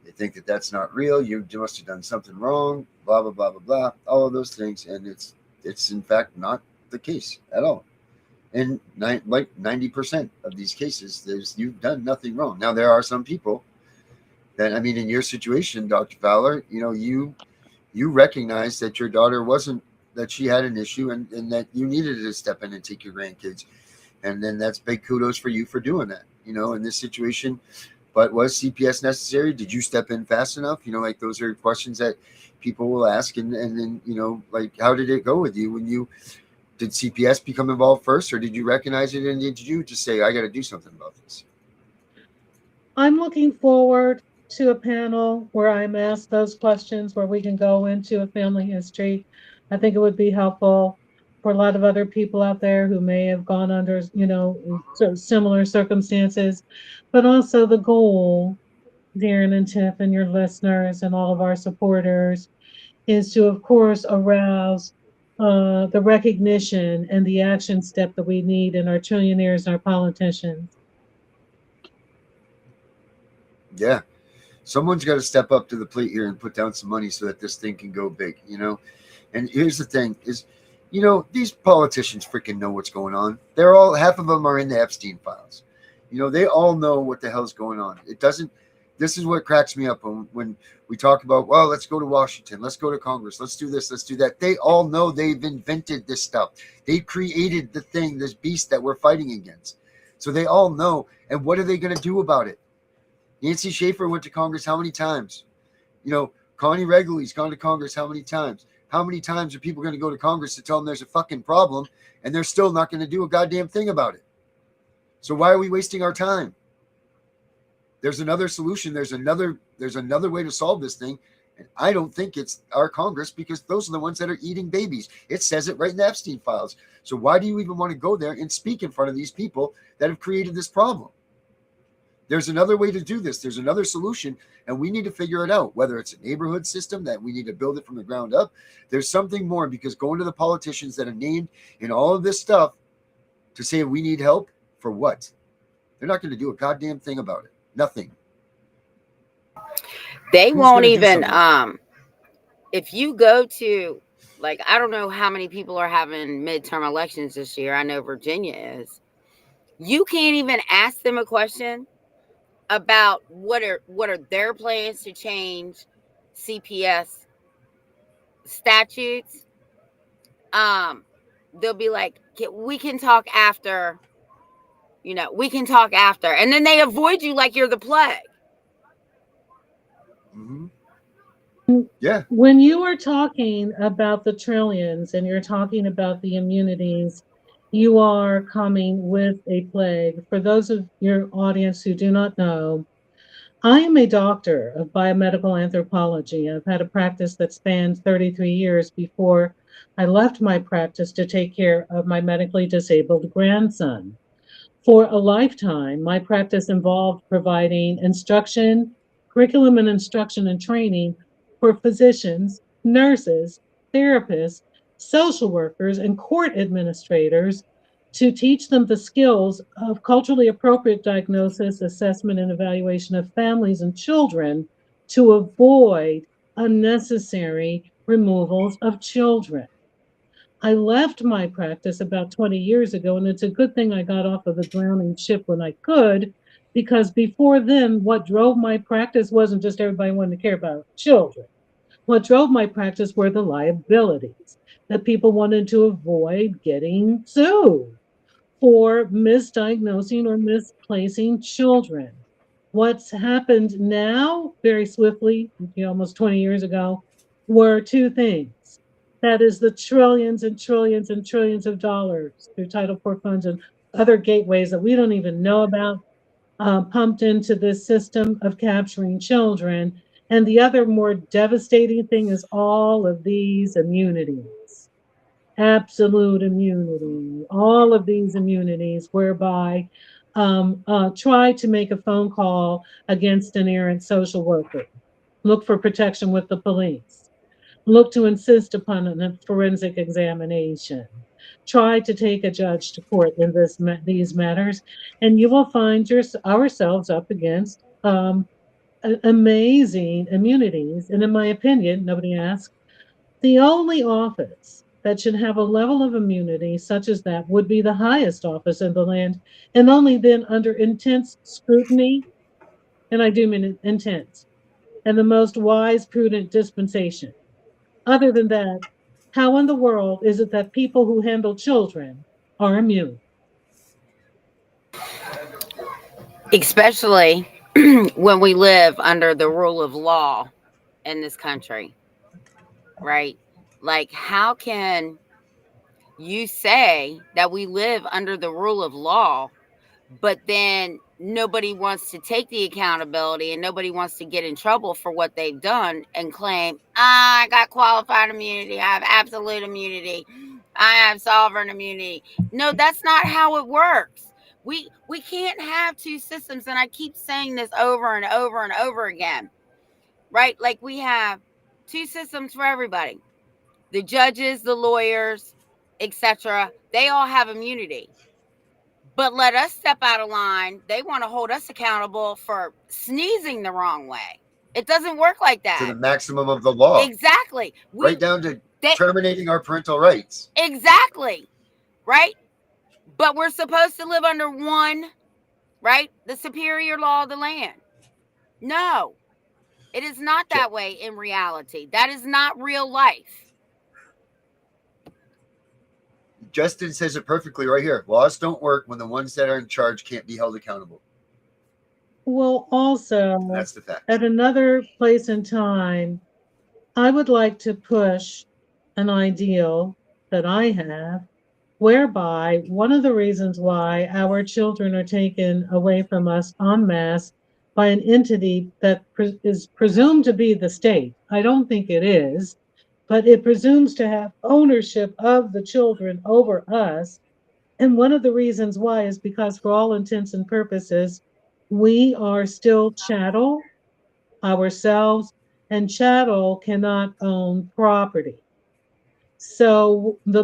They think that that's not real. You must have done something wrong, blah, blah, blah, blah, blah, all of those things. And it's in fact not the case at all. And like 90% of these cases, you've done nothing wrong. Now, there are some people that, in your situation, Dr. Fowler, you recognize that your daughter that she had an issue and that you needed to step in and take your grandkids. And then that's big kudos for you for doing that, in this situation. But was CPS necessary? Did you step in fast enough? Those are questions that people will ask. And then, how did it go with you did CPS become involved first, or did you recognize it? And did you just say, I got to do something about this? I'm looking forward to a panel where I'm asked those questions, where we can go into a family history. I think it would be helpful for a lot of other people out there who may have gone under, similar circumstances. But also the goal, Darren and Tiff and your listeners and all of our supporters, is to, of course, arouse the recognition and the action step that we need in our trillionaires and our politicians. Yeah. Someone's got to step up to the plate here and put down some money so that this thing can go big, And here's the thing is, these politicians freaking know what's going on. Half of them are in the Epstein files. They all know what the hell's going on. This is what cracks me up when we talk about, well, let's go to Washington, let's go to Congress, let's do this, let's do that. They all know they've invented this stuff. They created the thing, this beast that we're fighting against. So they all know. And what are they going to do about it? Nancy Schaefer went to Congress how many times? Connie Regali's gone to Congress how many times? How many times are people going to go to Congress to tell them there's a fucking problem and they're still not going to do a goddamn thing about it? So why are we wasting our time? There's another solution. There's another way to solve this thing. And I don't think it's our Congress, because those are the ones that are eating babies. It says it right in the Epstein files. So why do you even want to go there and speak in front of these people that have created this problem? There's another way to do this. There's another solution, and we need to figure it out, whether it's a neighborhood system that we need to build it from the ground up. There's something more, because going to the politicians that are named in all of this stuff to say we need help for what? They're not going to do a goddamn thing about it. Nothing. They won't even, if you go to, like, I don't know how many people are having midterm elections this year. I know Virginia is. You can't even ask them a question about what are their plans to change CPS statutes. They'll be like, we can talk after, we can talk after. And then they avoid you like you're the plague. Mm-hmm. Yeah. When you are talking about the trillions and you're talking about the immunities, you are coming with a plague. For those of your audience who do not know, I am a doctor of biomedical anthropology. I've had a practice that spanned 33 years before I left my practice to take care of my medically disabled grandson. For a lifetime, my practice involved providing instruction, curriculum and instruction and training for physicians, nurses, therapists, social workers, and court administrators to teach them the skills of culturally appropriate diagnosis, assessment, and evaluation of families and children to avoid unnecessary removals of children. I left my practice about 20 years ago, and it's a good thing I got off of the drowning ship when I could, because before then, what drove my practice wasn't just everybody wanting to care about children. What drove my practice were the liabilities that people wanted to avoid getting sued for misdiagnosing or misplacing children. What's happened now, very swiftly, almost 20 years ago, were two things. That is the trillions and trillions and trillions of dollars through Title IV funds and other gateways that we don't even know about, pumped into this system of capturing children. And the other more devastating thing is all of these immunities, absolute immunity, all of these immunities whereby try to make a phone call against an errant social worker, look for protection with the police, look to insist upon a forensic examination, try to take a judge to court in these matters, and you will find ourselves up against amazing immunities. And in my opinion, nobody asked, the only office that should have a level of immunity such as that would be the highest office in the land, and only then under intense scrutiny, and I do mean intense, and the most wise, prudent dispensation. Other than that, how in the world is it that people who handle children are immune? Especially when we live under the rule of law in this country, right? Like, how can you say that we live under the rule of law, but then nobody wants to take the accountability and nobody wants to get in trouble for what they've done and claim, I got qualified immunity, I have absolute immunity, I have sovereign immunity? No, that's not how it works. We can't have two systems, and I keep saying this over and over and over again, right? Like, we have two systems for everybody. The judges, the lawyers, etc., they all have immunity. But let us step out of line. They want to hold us accountable for sneezing the wrong way. It doesn't work like that. To the maximum of the law. Exactly. Right down to terminating our parental rights. Exactly. Right? But we're supposed to live under one, right? The superior law of the land. No, it is not that way in reality. That is not real life. Justin says it perfectly right here. Laws don't work when the ones that are in charge can't be held accountable. Well, also, that's the fact. At another place in time, I would like to push an ideal that I have, whereby one of the reasons why our children are taken away from us en masse by an entity that is presumed to be the state. I don't think it is, but it presumes to have ownership of the children over us. And one of the reasons why is because, for all intents and purposes, we are still chattel ourselves, and chattel cannot own property. So the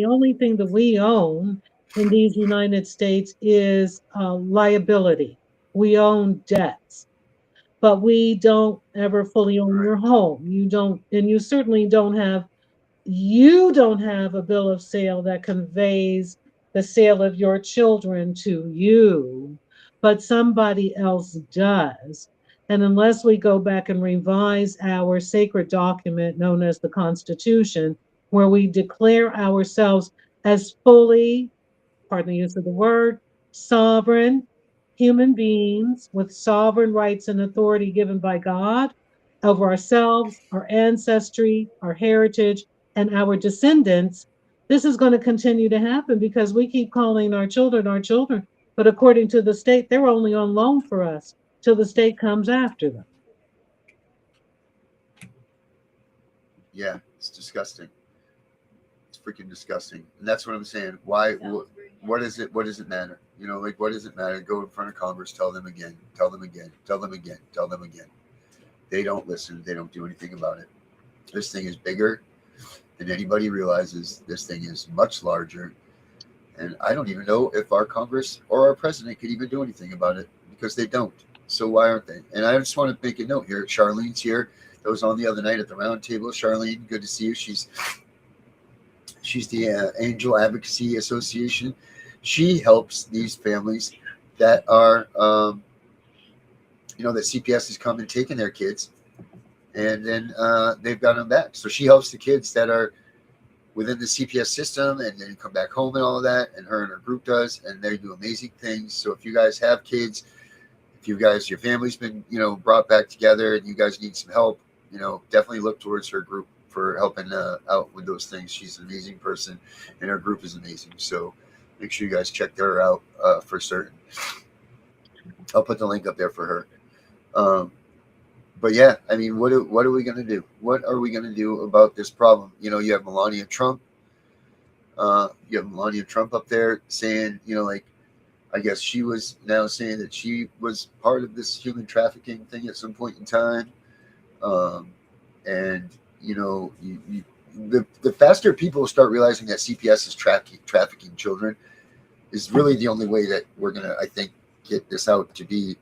only thing that we own in these United States is liability. We own debts, but we don't ever fully own your home. You don't, and you don't have a bill of sale that conveys the sale of your children to you, but somebody else does. And unless we go back and revise our sacred document known as the Constitution, where we declare ourselves as fully, pardon the use of the word, sovereign human beings with sovereign rights and authority given by God over ourselves, our ancestry, our heritage, and our descendants, this is going to continue to happen because we keep calling our children, but according to the state, they're only on loan for us till the state comes after them. Yeah, it's disgusting. It's freaking disgusting. And that's what I'm saying. Why? What is it? What does it matter? You know, like, what does it matter? Go in front of Congress, tell them again, tell them again, tell them again, tell them again. They don't listen. They don't do anything about it. This thing is bigger than anybody realizes. This thing is much larger. And I don't even know if our Congress or our president could even do anything about it because they don't. So why aren't they? And I just want to make a note here. Charlene's here. That was on the other night at the round table. Charlene, good to see you. She's the Angel Advocacy Association. She helps these families that are, that CPS has come and taken their kids, and then they've got them back. So she helps the kids that are within the CPS system and then come back home and all of that. And her group does, and they do amazing things. So if you guys have kids, if your family's been, brought back together and you guys need some help, definitely look towards her group for helping out with those things. She's an amazing person, and her group is amazing. So make sure you guys check her out for certain. I'll put the link up there for her. But yeah, I mean, what are we going to do? What are we going to do about this problem? You have Melania Trump. You have Melania Trump up there saying, I guess she was now saying that she was part of this human trafficking thing at some point in time. And the faster people start realizing that CPS is trafficking children is really the only way that we're going to, I think, get this out to be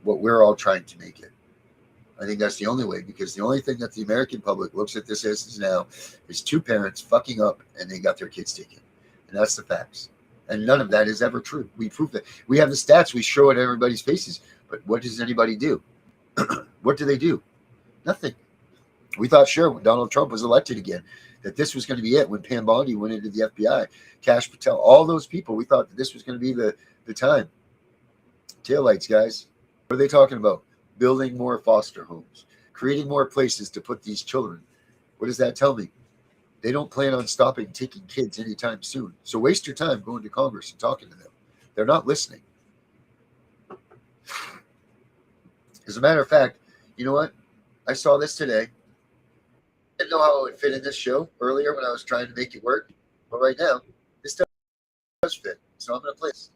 what we're all trying to make it. I think that's the only way, because the only thing that the American public looks at this as now is two parents fucking up and they got their kids taken. And that's the facts. And none of that is ever true. We prove that. We have the stats. We show it at everybody's faces. But what does anybody do? What do they do? Nothing. We thought, sure, when Donald Trump was elected again, that this was going to be it. When Pam Bondi went into the FBI, Kash Patel, all those people, we thought that this was going to be the time. Taillights, guys. What are they talking about? Building more foster homes, creating more places to put these children. What does that tell me? They don't plan on stopping taking kids anytime soon. So waste your time going to Congress and talking to them. They're not listening. As a matter of fact, you know what? I saw this today. I didn't know how it would fit in this show earlier when I was trying to make it work. But right now, this does fit. So I'm going to play this.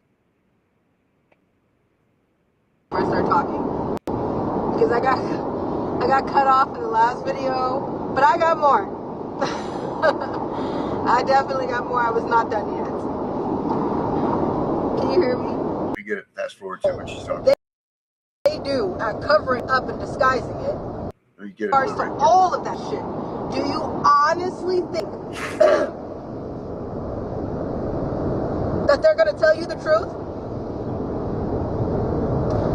I start talking. Because I got cut off in the last video, but I got more. I definitely got more. I was not done yet. Can you hear me? We get it. Fast forward to what she's talking. They do at covering up and disguising it. You get it For all of that shit. Do you honestly think that they're going to tell you the truth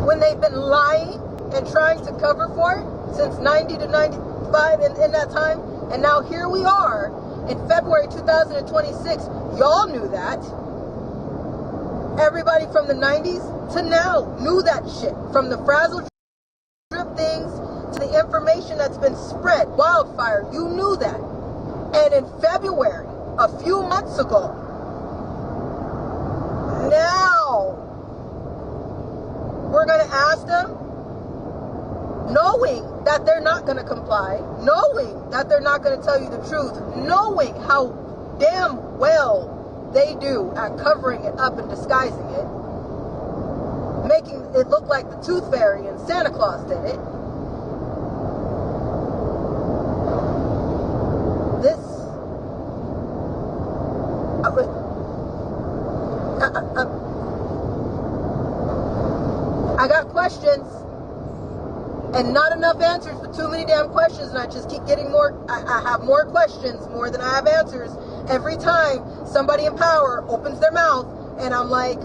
when they've been lying and trying to cover for it since 90 to 95 in that time? And now here we are in February 2026. Y'all knew that. Everybody from the 90s to now knew that shit. From the frazzle drip things to the information that's been spread. Wildfire, you knew that. And in February, a few months ago, now we're going to ask them, knowing that they're not going to comply, knowing that they're not going to tell you the truth, knowing how damn well they do at covering it up and disguising it. making it look like the Tooth Fairy and Santa Claus did it. I got questions and not enough answers, but too many damn questions, and I just keep getting more. I have more questions more than I have answers every time somebody in power opens their mouth, and I'm like,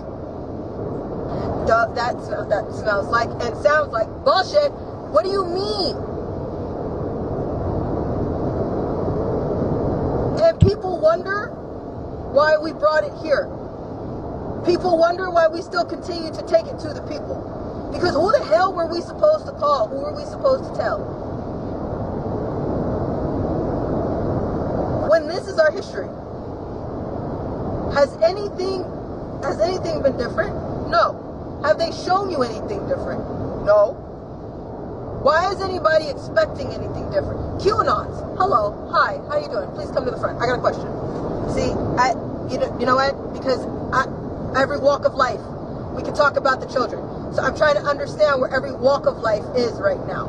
that smells like and sounds like bullshit. What do you mean? And people wonder why we brought it here. People wonder why we still continue to take it to the people. Because who the hell were we supposed to call? Who were we supposed to tell? When this is our history. Has anything been different? No. Have they shown you anything different? No. Why is anybody expecting anything different? QAnons. Hello. Hi. How you doing? Please come to the front. I got a question. See, you know what? Because every walk of life, we can talk about the children. So I'm trying to understand where every walk of life is right now.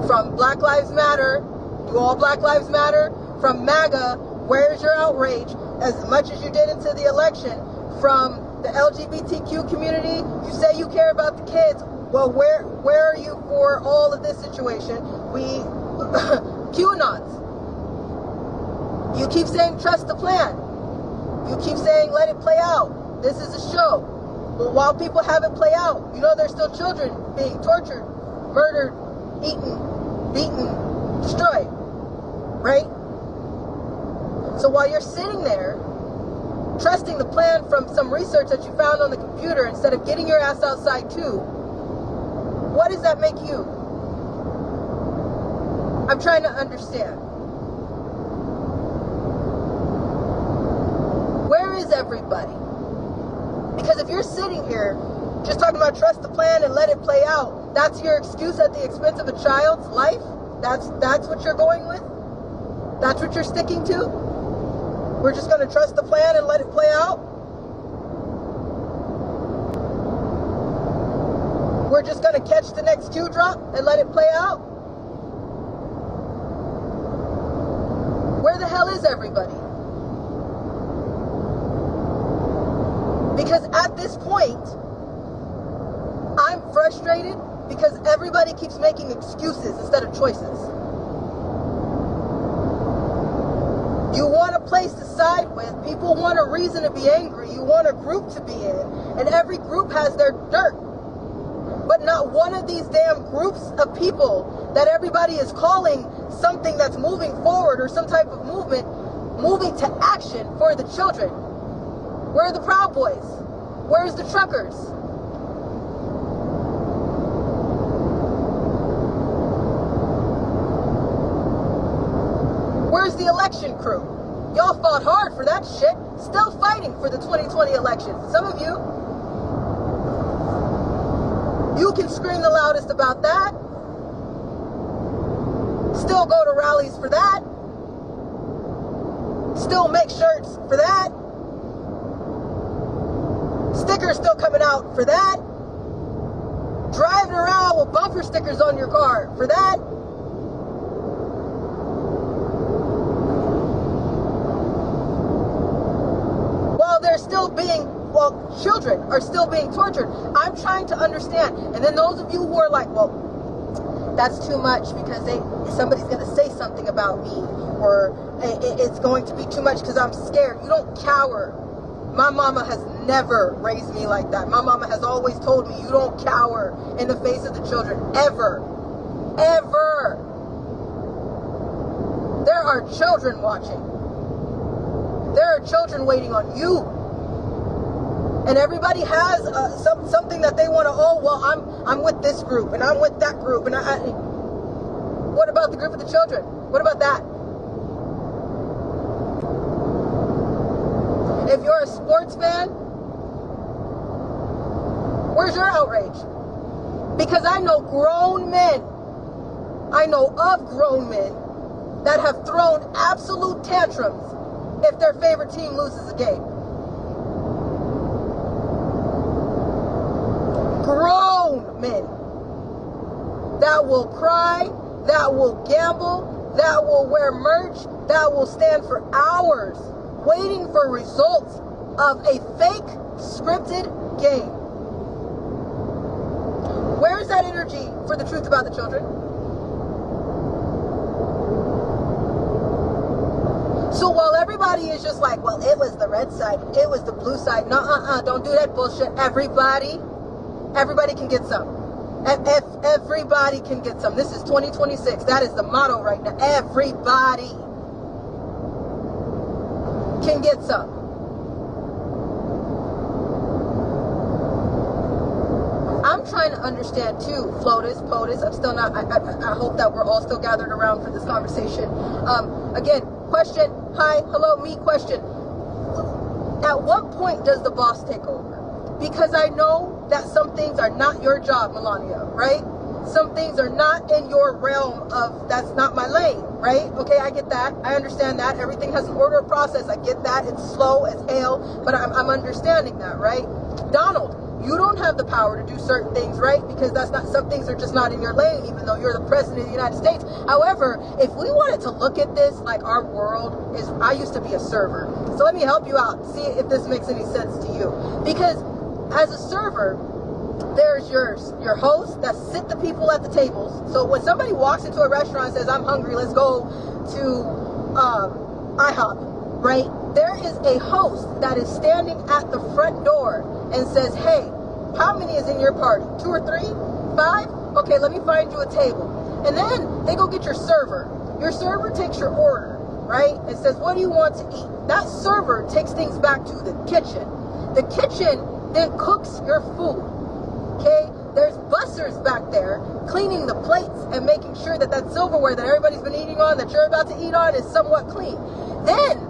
From Black Lives Matter, do all Black Lives Matter? From MAGA, where is your outrage? As much as you did into the election. From the LGBTQ community, you say you care about the kids. Well, where are you for all of this situation? QAnons. You keep saying trust the plan. You keep saying let it play out. This is a show. But while people have it play out, you know there's still children being tortured, murdered, eaten, beaten, destroyed, right? So while you're sitting there, trusting the plan from some research that you found on the computer instead of getting your ass outside too, what does that make you? I'm trying to understand. Where is everybody? Because if you're sitting here just talking about trust the plan and let it play out, that's your excuse at the expense of a child's life? That's what you're going with? That's what you're sticking to? We're just going to trust the plan and let it play out? We're just going to catch the next Q drop and let it play out? Where the hell is everybody? Because at this point, I'm frustrated because everybody keeps making excuses instead of choices. You want a place to side with, people want a reason to be angry, you want a group to be in, and every group has their dirt. But not one of these damn groups of people that everybody is calling something that's moving forward or some type of movement, moving to action for the children. Where are the Proud Boys? Where's the truckers? Where's the election crew? Y'all fought hard for that shit. Still fighting for the 2020 elections. Some of you. You can scream the loudest about that. Still go to rallies for that. Still make shirts for that. Stickers still coming out for that. Driving around with bumper stickers on your car for that. While they're still being, children are still being tortured. I'm trying to understand. And then those of you who are like, well, that's too much because somebody's going to say something about me, or it's going to be too much because I'm scared. You don't cower. My mama has never raised me like that. My mama has always told me, you don't cower in the face of the children, ever. Ever. There are children watching. There are children waiting on you. And everybody has something that they want to, I'm with this group, and I'm with that group, and what about the group of the children? What about that? If you're a sports fan, where's your outrage? Because I know grown men, I know of grown men that have thrown absolute tantrums if their favorite team loses a game. grown men that will cry, that will gamble, that will wear merch, that will stand for hours waiting for results of a fake scripted game. Where's that energy for the truth about the children? So while everybody is just like, well, it was the red side, it was the blue side. No, don't do that bullshit. Everybody can get some. Everybody can get some. This is 2026. That is the motto right now. Everybody can get some. I'm trying to understand too, FLOTUS, POTUS. I'm still not, I hope that we're all still gathered around for this conversation. Again, question, hi, hello, me, question. At what point does the boss take over? Because I know that some things are not your job, Melania, right? Some things are not in your realm of, that's not my lane, right? Okay, I get that. I understand that. Everything has an order of process. I get that. It's slow as hell, but I'm understanding that, right? Donald, you don't have the power to do certain things, right? Because that's not, some things are just not in your lane, even though you're the president of the United States. However, if we wanted to look at this like our world is, I used to be a server. So let me help you out. See if this makes any sense to you. Because as a server, there's your host that sit the people at the tables. So when somebody walks into a restaurant and says, I'm hungry, let's go to IHOP, right? There is a host that is standing at the front door and says, hey, how many is in your party? 2 or 3? 5? Okay, let me find you a table. And then they go get your server. Your server takes your order, right? And says, what do you want to eat? That server takes things back to the kitchen. The kitchen then cooks your food, okay? There's bussers back there cleaning the plates and making sure that that silverware that everybody's been eating on, that you're about to eat on, is somewhat clean. Then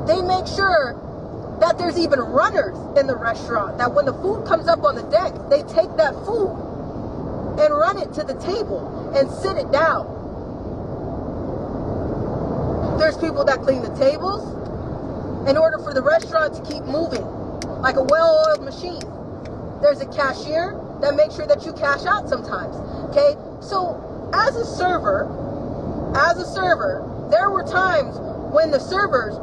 they make sure that there's even runners in the restaurant, that when the food comes up on the deck, they take that food and run it to the table and sit it down. There's people that clean the tables in order for the restaurant to keep moving like a well-oiled machine. There's a cashier that makes sure that you cash out sometimes, okay? So as a server, there were times when the servers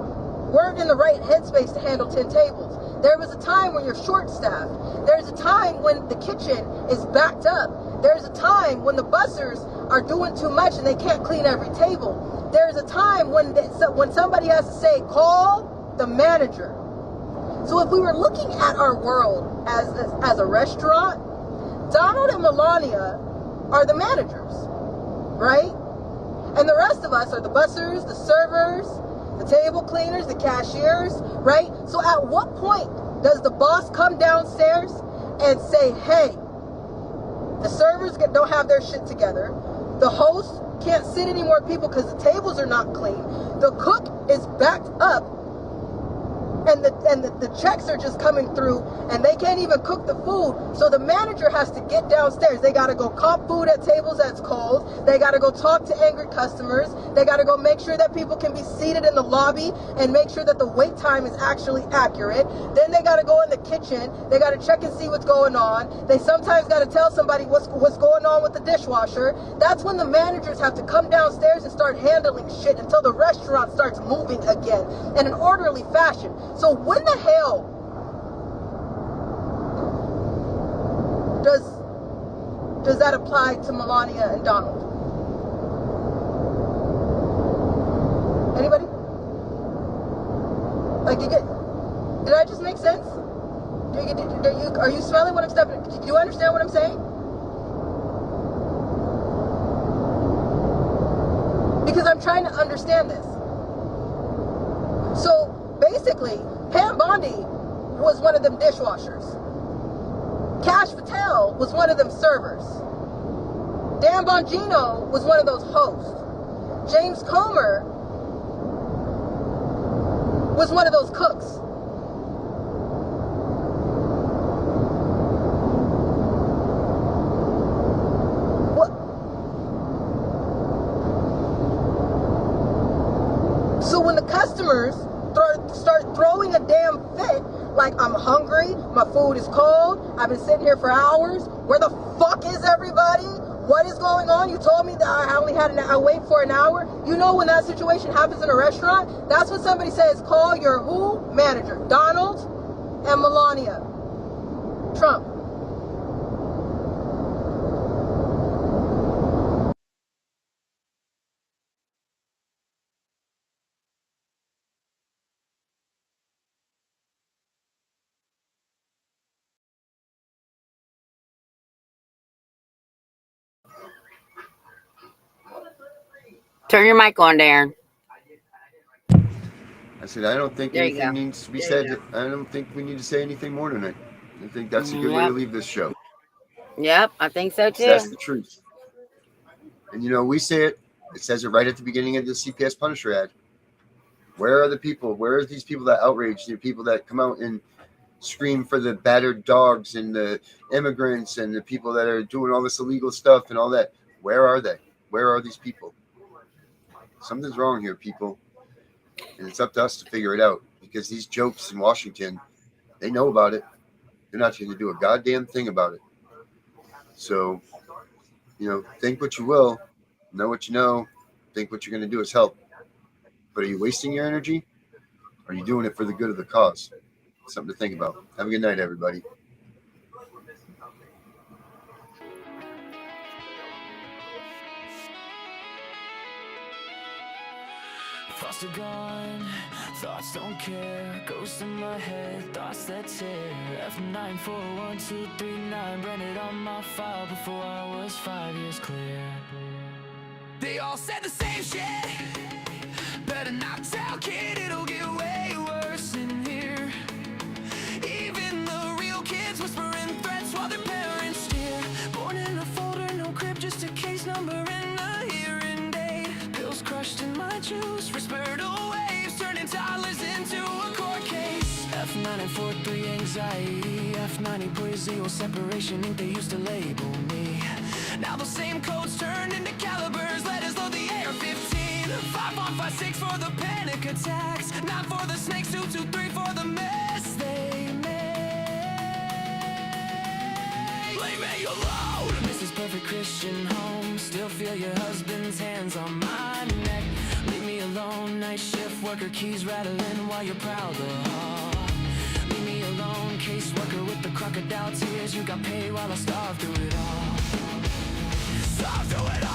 weren't in the right headspace to handle 10 tables. There was a time when you're short-staffed. There's a time when the kitchen is backed up. There's a time when the bussers are doing too much and they can't clean every table. There's a time when somebody has to say, call the manager. So if we were looking at our world as a restaurant, Donald and Melania are the managers, right? And the rest of us are the bussers, the servers, the table cleaners, the cashiers, right? So at what point does the boss come downstairs and say, hey, the servers don't have their shit together, the host can't sit any more people because the tables are not clean, the cook is backed up, and the checks are just coming through and they can't even cook the food, so the manager has to get downstairs. They got to go comp food at tables that's cold. They got to go talk to angry customers. They got to go make sure that people can be seated in the lobby and make sure that the wait time is actually accurate. Then they got to go in the kitchen. They got to check and see what's going on. They sometimes got to tell somebody what's going on with the dishwasher. That's when the managers have to come downstairs and start handling shit until the restaurant starts moving again in an orderly fashion. So when the hell does that apply to Melania and Donald? Anybody? Like, did I just make sense? Are you smelling what I'm stepping? Do you understand what I'm saying? Because I'm trying to understand this. So basically, Pam Bondi was one of them dishwashers. Cash Patel was one of them servers. Dan Bongino was one of those hosts. James Comer was one of those cooks. What? So when the customers start throwing a damn fit, like I'm hungry, my food is cold, I've been sitting here for hours. Where the fuck is everybody? What is going on? You told me that I only had I wait for an hour. You know when that situation happens in a restaurant, that's when somebody says, call your who? Manager. Donald and Melania Trump. Turn your mic on, Darren. I said, I don't think anything needs to be said. I don't think we need to say anything more tonight. I think that's a good way to leave this show. Yep, I think so too. That's the truth. And you know, we say it. It says it right at the beginning of the CPS Punisher ad. Where are the people? Where are these people that outrage? The people that come out and scream for the battered dogs and the immigrants and the people that are doing all this illegal stuff and all that? Where are they? Where are these people? Something's wrong here, people. And it's up to us to figure it out, because these jokes in Washington, they know about it. They're not going to do a goddamn thing about it. So, you know, think what you will, know what you know, think what you're going to do is help. But are you wasting your energy? Or are you doing it for the good of the cause? Something to think about. Have a good night, everybody. Thoughts are gone, thoughts don't care. Ghosts in my head, thoughts that tear. F941239 branded on my file before I was 5 years clear. They all said the same shit. Better not tell, kid, it'll get way worse in here. Even the real kids whispering threats while their parents steer. Born in a folder, no crib, just a case number and a hearing date. Pills crushed in my juice, respiratory waves turning toddlers into a court case. F943 anxiety, F90.0 separation, ink they used to label me. Now those same codes turned into calibers, letters load the AR-15. 5156 for the panic attacks, 9 for the snakes, 223 for the mess they made. Leave me alone. This is perfect Christian home. Still feel your husband's hands on my neck. Leave me alone. Night shift worker, keys rattling while you're proud of the hall. Leave me alone. Caseworker with the crocodile tears. You got paid while I starved through it all. Starved through it all.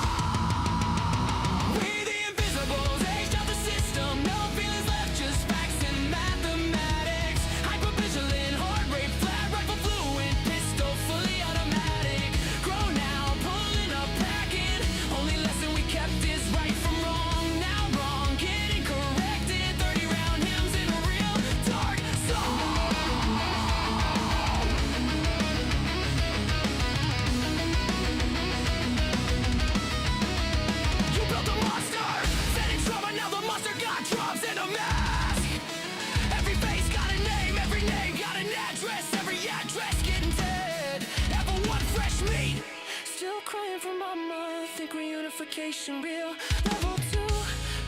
Real. Level 2,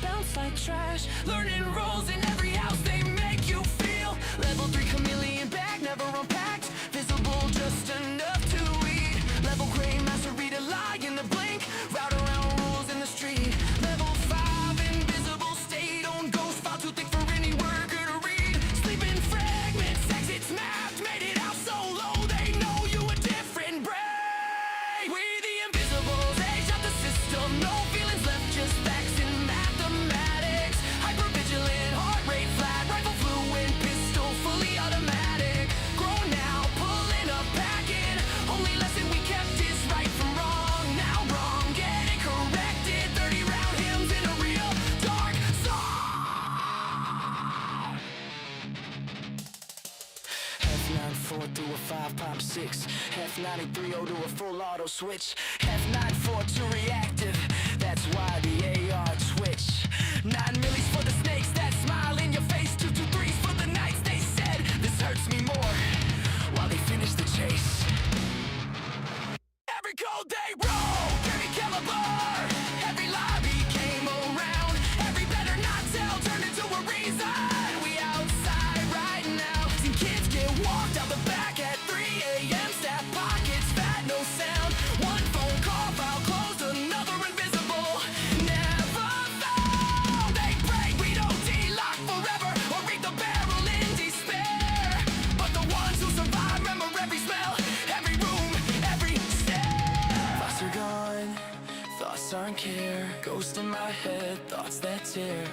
bounce like trash. Learning roles in every house they make you feel. Level 3, chameleon bag, never unpacked. Visible just enough to eat. Level gray, master read a lie in the blink. Route around rules in the street. Level 5, invisible state on ghost file too thick for any worker to read. Sleeping fragments, exits mapped. Made it out so low they know you a different breed. We the invisibles, age out the system. No feelings left, just facts and mathematics. Hypervigilant, heart rate flat, rifle fluent, pistol fully automatic. Grown now, pulling up, packing. Only lesson we kept is right from wrong. Now wrong, get it corrected. 30 round hymns in a real dark song. F94 through a 5 pop 6. F93 to a full auto switch. F94 to reactive. That's why the AR twitch. 9 millis for the snakes that smile in your face. 223s for the nights they said this hurts me more. While they finish the chase. Every code they roll, every caliber, every lobby came around. Every better not tell turned into a reason. We outside right now. Seen kids get don't care. Ghost in my head, thoughts that tear.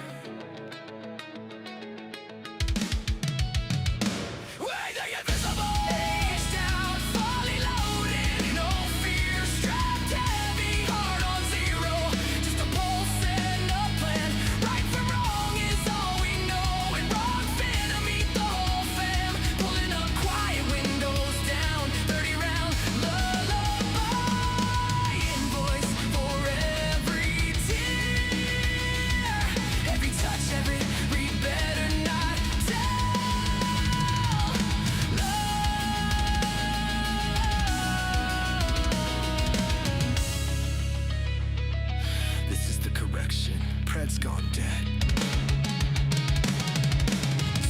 Pred's gone dead.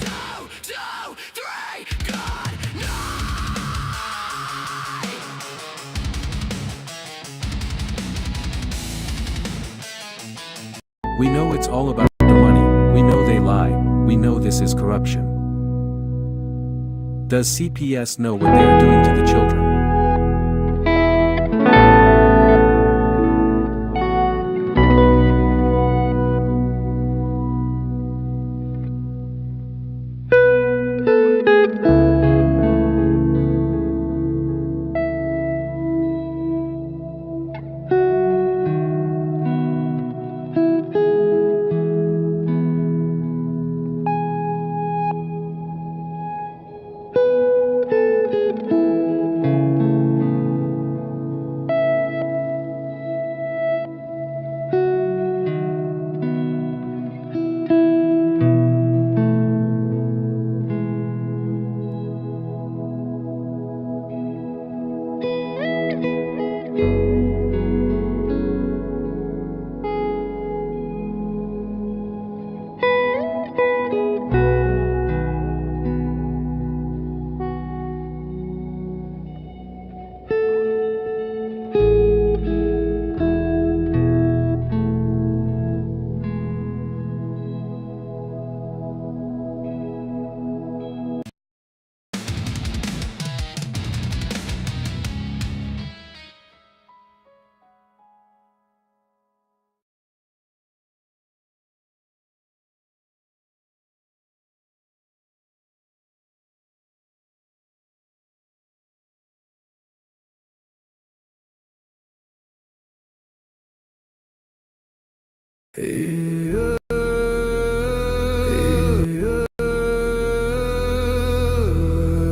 2, 2, 3, good night. We know it's all about the money, we know they lie, we know this is corruption. Does CPS know what they are doing to the children?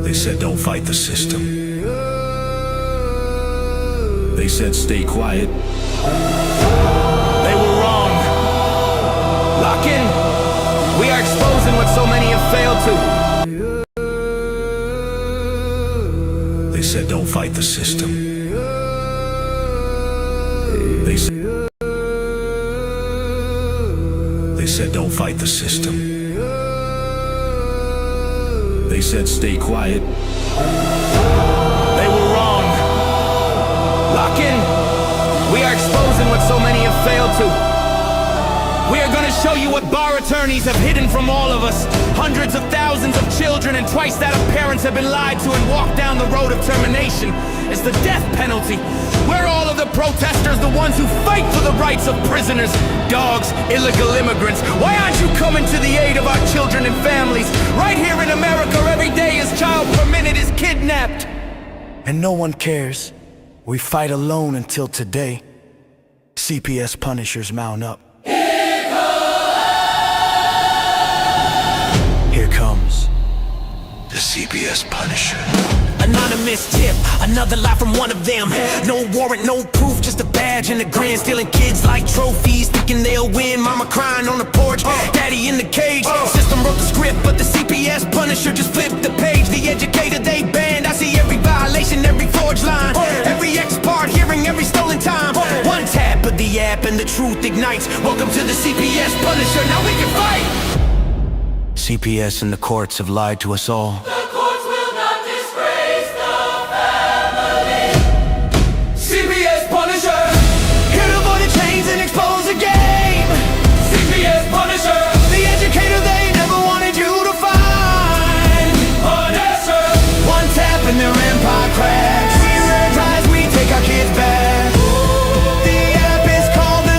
They said don't fight the system. They said stay quiet. They were wrong. Lock in. We are exposing what so many have failed to. They said don't fight the system. They said don't fight the system. They said stay quiet. They were wrong. Lock in. We are exposing what so many have failed to. We are going to show you what bar attorneys have hidden from all of us. Hundreds of thousands of children and twice that of parents have been lied to and walked down the road of termination. It's the death penalty. We're all of the protesters, the ones who fight for the rights of prisoners, dogs, illegal immigrants. Why aren't you coming to the aid of our children and families? Right here in America, every day a child per minute is kidnapped. And no one cares. We fight alone until today. CPS Punishers mount up. Here comes the CPS Punisher. Anonymous tip, another lie from one of them. No warrant, no proof, just a badge and a grin. Stealing kids like trophies, thinking they'll win. Mama crying on the porch, daddy in the cage. System wrote the script, but the CPS Punisher just flipped the page. The educator they banned, I see every violation, every forged line, every ex-part hearing, every stolen time. One tap of the app and the truth ignites. Welcome to the CPS Punisher, now we can fight. CPS and the courts have lied to us all. Cracks. We take our kids back. The app is called the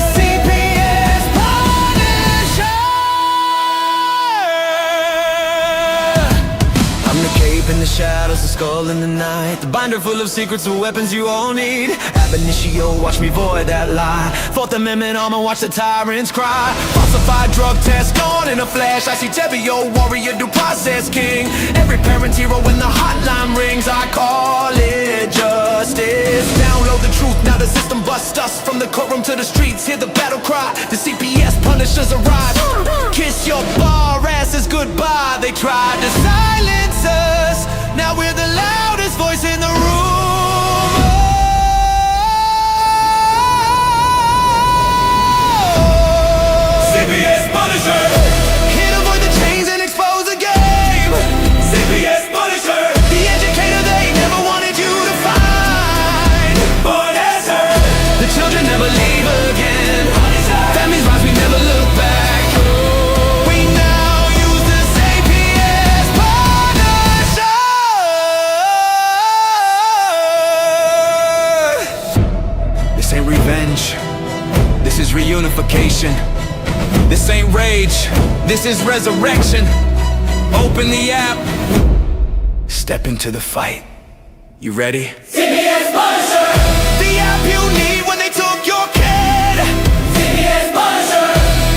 candle in the night, the binder full of secrets and weapons you all need. Ab initio, watch me void that lie. Fourth Amendment armor, watch the tyrants cry. Falsified drug test gone in a flash. I see Tevio, warrior, due process king. Every parent's hero when the hotline rings. I call it justice. Download the truth, now the system busts us. From the courtroom to the streets, hear the battle cry. The CPS Punishers arrive. Kiss your bar asses goodbye. They tried to silence us, now we're the loudest voice in the room. CPS Punisher. Here to avoid the chains and expose the game. CPS Punisher. The educator they never wanted you to find. Born as her. The children never leave again. Families rise, we never look back. We now use the CPS Punisher. This ain't revenge, this is reunification. This ain't rage, this is resurrection. Open the app, step into the fight. You ready? CPS Punisher. The app you need when they took your kid. CPS Punisher.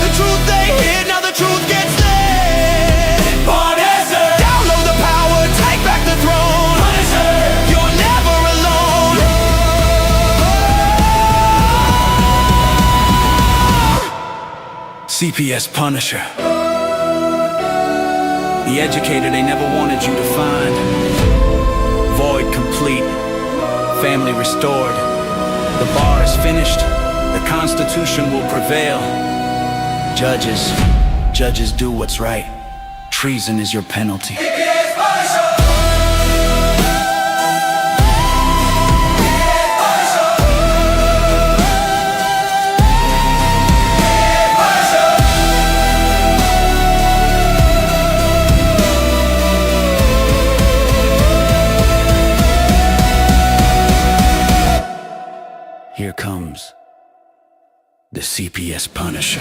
The truth they hid, now the truth gets lit. Born as her. Download the power, take back the throne. Punisher. You're never alone. CPS Punisher. The educator they never wanted you to find. Void complete, family restored. The bar is finished, the Constitution will prevail. Judges do what's right. Treason is your penalty. CPS Punisher. Here comes the CPS Punisher.